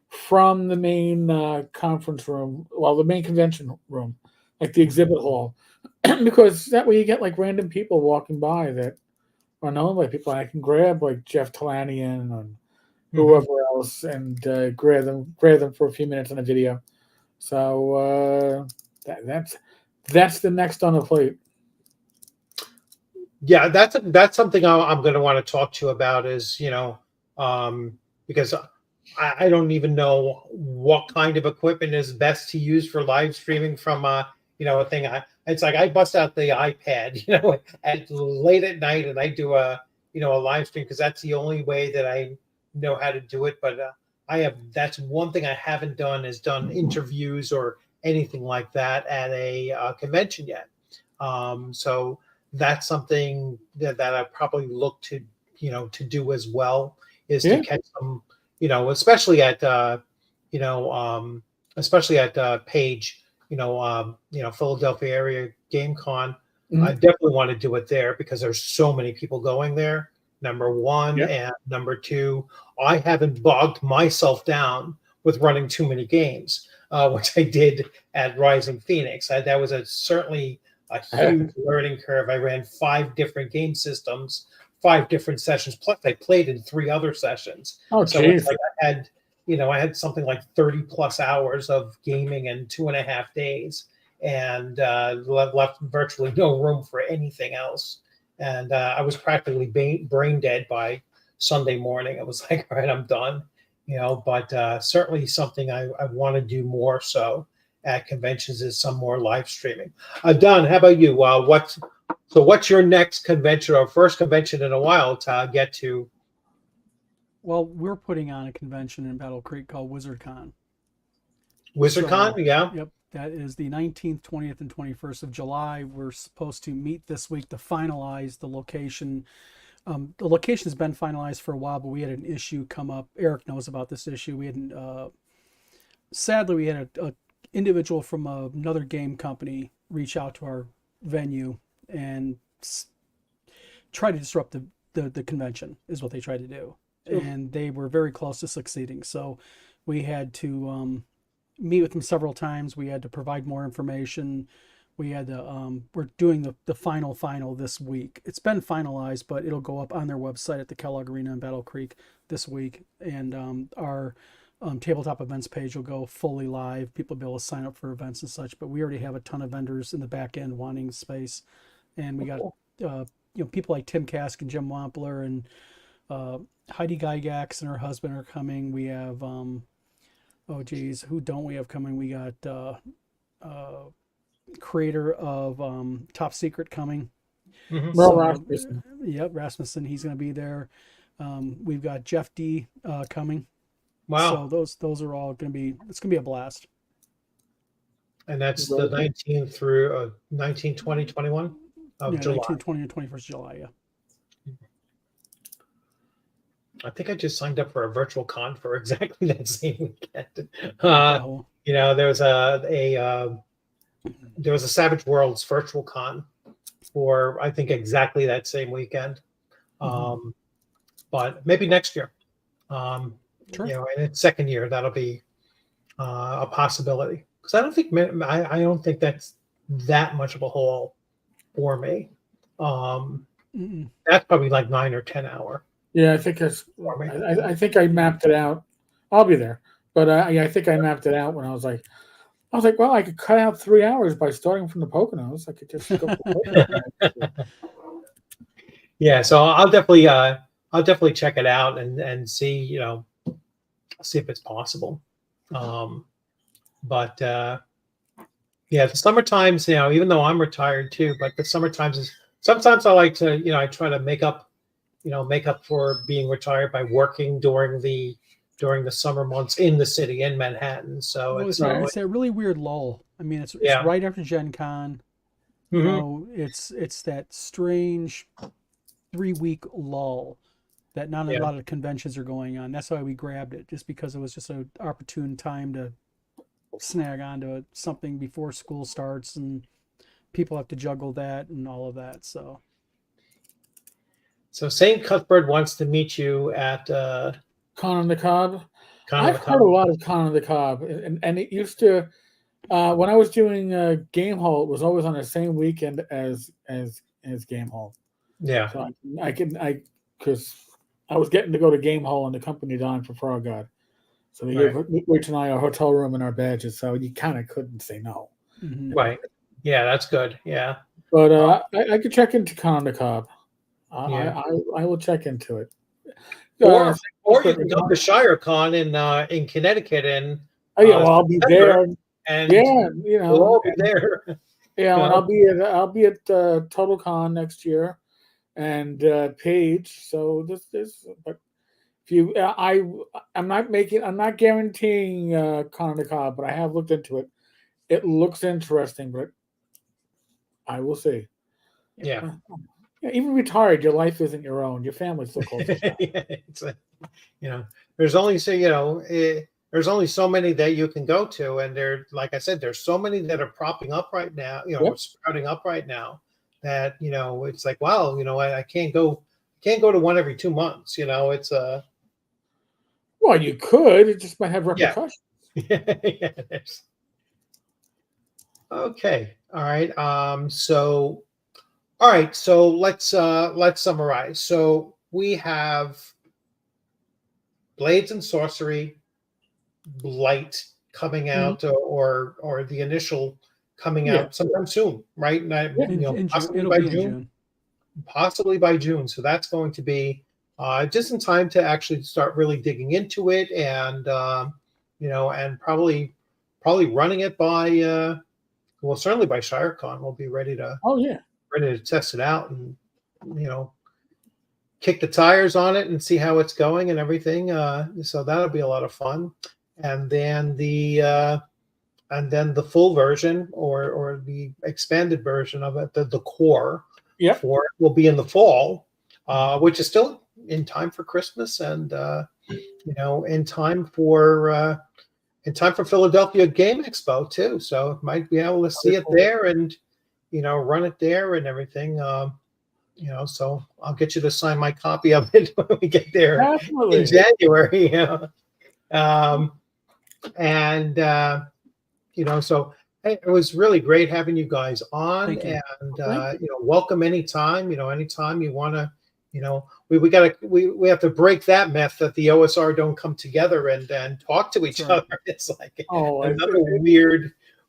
from the main conference room, the main convention room, like the exhibit hall, because that way you get like random people walking by that are known by people. I can grab like Jeff Talanian and whoever else and grab them for a few minutes on a video. So that's the next on the plate. Yeah, that's something I'm going to want to talk to you about is, because I don't even know what kind of equipment is best to use for live streaming from a thing. It's like I bust out the iPad, at late at night, and I do a live stream because that's the only way that I know how to do it. But that's one thing I haven't done is done interviews or anything like that at a convention yet. So that's something that I probably look to to do as well, is to catch some especially at Page, Philadelphia area Game Con. I definitely want to do it there because there's so many people going there. Number one, Yep. and number two, I haven't bogged myself down with running too many games, which I did at Rising Phoenix. That was certainly a huge learning curve. I ran 5 different game systems, 5 different sessions, plus I played in 3 other sessions. Oh, so geez. it's like I had something like 30 plus hours of gaming in 2.5 days, and left virtually no room for anything else. And I was practically brain dead by Sunday morning. I was like, all right, I'm done. But certainly something I want to do more so at conventions is some more live streaming. Don, how about you? What's your next convention or first convention in a while to get to? Well, we're putting on a convention in Battle Creek called WizardCon. WizardCon, yeah. Yep, that is the 19th, 20th, and 21st of July. We're supposed to meet this week to finalize the location. The location has been finalized for a while, but we had an issue come up. Eric knows about this issue. Sadly, we had a individual from another game company reach out to our venue and try to disrupt the convention, is what they tried to do. And they were very close to succeeding. So we had to meet with them several times. We had to provide more information. We had to, we're doing the final this week. It's been finalized, but it'll go up on their website at the Kellogg Arena in Battle Creek this week. And our tabletop events page will go fully live. People will be able to sign up for events and such, but we already have a ton of vendors in the back end wanting space. And we got, people like Tim Kask and Jim Wampler and Heidi Gygax and her husband are coming. We have, who don't we have coming? We got creator of Top Secret coming. Mm-hmm. Rasmussen. Yep, Rasmussen. He's going to be there. We've got Jeff D coming. Wow. So those are all going to be. It's going to be a blast. And that's the 19th through 19, 20, 21 of July. 19, 20, and 21st July. Yeah. I think I just signed up for a virtual con for exactly that same weekend. There was a Savage Worlds virtual con for I think exactly that same weekend. But maybe next year. Sure. In its second year, that'll be a possibility. Because I don't think that's that much of a haul for me. That's probably like 9 or 10 hour. Yeah, I think I think I mapped it out. I'll be there, but I think I mapped it out when I was like, well, I could cut out 3 hours by starting from the Poconos. I could just go. Yeah, so I'll definitely check it out and see if it's possible. But the summer times, even though I'm retired too, but the summer times is sometimes I like to, I try to make up for being retired by working during the summer months in the city in Manhattan. So it's a really weird lull. I mean, it's right after Gen Con. It's that strange 3-week lull that not a lot of conventions are going on. That's why we grabbed it, just because it was just an opportune time to snag onto something before school starts and people have to juggle that and all of that. So St. Cuthbert wants to meet you at Con on the Cob. I've heard a lot of Con on the Cob, and it used to when I was doing Game Hall, it was always on the same weekend as Game Hall. Yeah, so because I was getting to go to Game Hall on the company dime for Frog God, so they gave Rich and I a hotel room and our badges, so you kind of couldn't say no. Right. Yeah, that's good. Yeah, but I could check into Con on the Cob. I will check into it. Or you can come to ShireCon in Connecticut, and I'll be there. And we'll all be there. Yeah, and I'll be at TotalCon next year, and Page. So but if you, I'm not guaranteeing Con on the Cob, but I have looked into it. It looks interesting, but I will see. Yeah. Yeah, even retired, your life isn't your own. Your family still calls you back. Yeah, it's like, there's only so there's only so many that you can go to, and there, like I said, there's so many that are propping up right now, Yep. sprouting up right now. That it's like, wow, I can't go to one every 2 months. It's Well, you could. It just might have yeah, repercussions. yeah. Okay, all right. All right, so let's summarize. So we have Blades and Sorcery, Blight coming Mhm. out, or the initial coming Yeah. out sometime soon, right? Yeah. In June, Possibly it'll by be in June. June. Possibly by June. So that's going to be just in time to actually start really digging into it, and and probably running it by well, certainly by ShireCon. We'll be ready Oh yeah. to test it out and you know kick the tires on it and see how it's going and everything. So that'll be a lot of fun. And then the full version or the expanded version of it, the core Yep. for it will be in the fall, which is still in time for Christmas and in time for Philadelphia Game Expo too. So might be able to see it there and run it there and everything. So I'll get you to sign my copy of it when we get there in Definitely. January. And so hey, it was really great having you guys on, Thank you. and Thank welcome anytime. Anytime you want to, we have to break that myth that the OSR don't come together and talk to each That's right. other. It's like Oh, another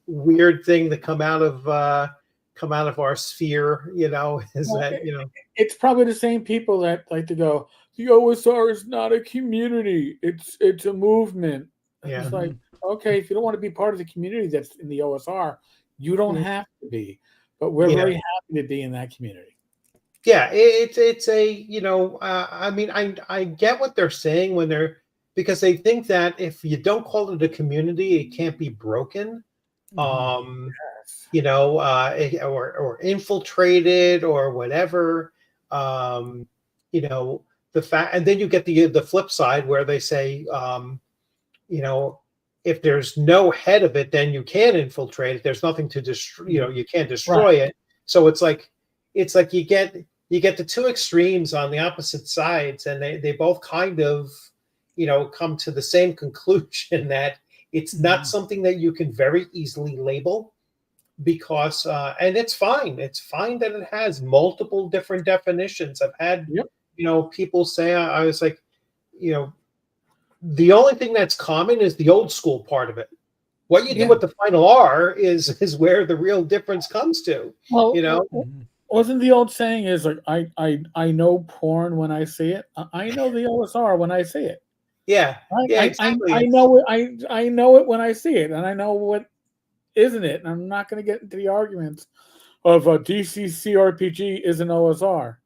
weird thing to come out of our sphere. Is Well, that It's probably the same people that like to go, the OSR is not a community. It's a movement. Yeah. It's like, okay, if you don't want to be part of the community that's in the OSR, you don't have to be. But we're Yeah. very happy to be in that community. Yeah, it's a I mean I get what they're saying because they think that if you don't call it a community, it can't be broken. Yes. Or infiltrated or whatever. The fact, and then you get the flip side where they say, if there's no head of it, then you can't infiltrate it. There's nothing to destroy. You can't destroy it. So it's like you get the two extremes on the opposite sides, and they both kind of come to the same conclusion that it's not something that you can very easily label because and it's fine that it has multiple different definitions. I've had people say, I was like, the only thing that's common is the old school part of it. What you do with the final R is where the real difference comes to. Well, wasn't the old saying is like I know porn when I see it. I know the OSR when I see it. Yeah, exactly. I know it. I know it when I see it, and I know what isn't it. And I'm not going to get into the arguments of a DCC RPG is an OSR.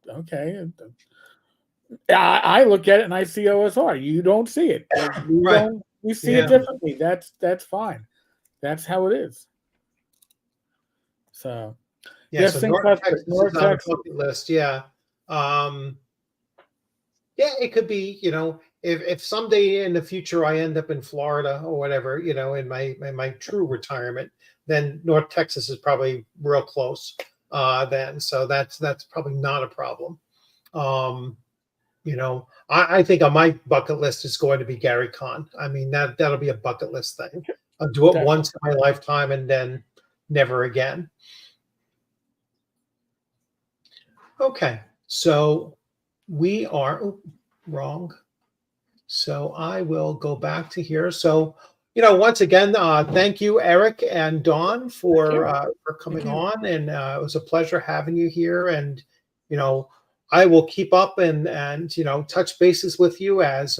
Okay. I look at it and I see OSR. You don't see it. You see it differently. That's fine. That's how it is. So so North Texas is on the bucket list. Yeah. It could be, if someday in the future I end up in Florida or whatever, in my true retirement, then North Texas is probably real close then. So that's probably not a problem. I think on my bucket list is going to be Gary Con. I mean, that'll be a bucket list thing. I'll do it once in my lifetime and then never again. Okay, so we are wrong. So I will go back to here. So, once again, thank you, Eric and Dawn, for coming on, and it was a pleasure having you here. And I will keep up and touch bases with you as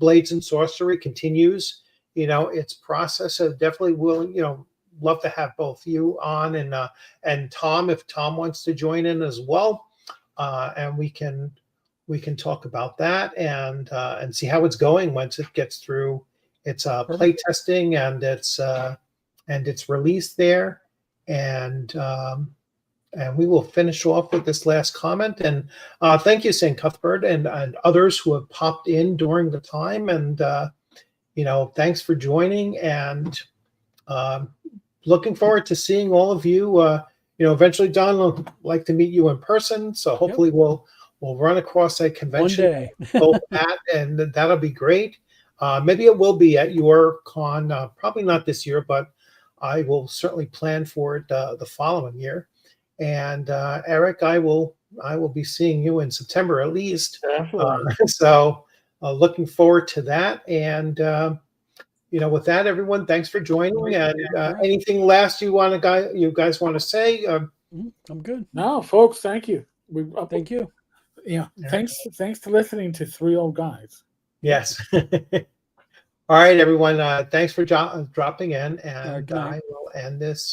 Blades and Sorcery continues. Its process. I definitely will. Love to have both you on and Tom, if Tom wants to join in as well, and we can talk about that and see how it's going once it gets through its play testing and its release there. And And we will finish off with this last comment. And thank you, St. Cuthbert, and others who have popped in during the time. And, thanks for joining. And looking forward to seeing all of you. Eventually, Don will like to meet you in person. So hopefully we'll run across a convention. One day. Both at, and that'll be great. Maybe it will be at your con. Probably not this year, but I will certainly plan for it the following year. And Eric, I will be seeing you in September at least. So looking forward to that. And with that, everyone, thanks for joining. And anything last you guys want to say? I'm good. No, folks, thank you. Thank you. Yeah, thanks for listening to Three Old Guys. Yes. All right, everyone. Thanks for dropping in, and I will end this.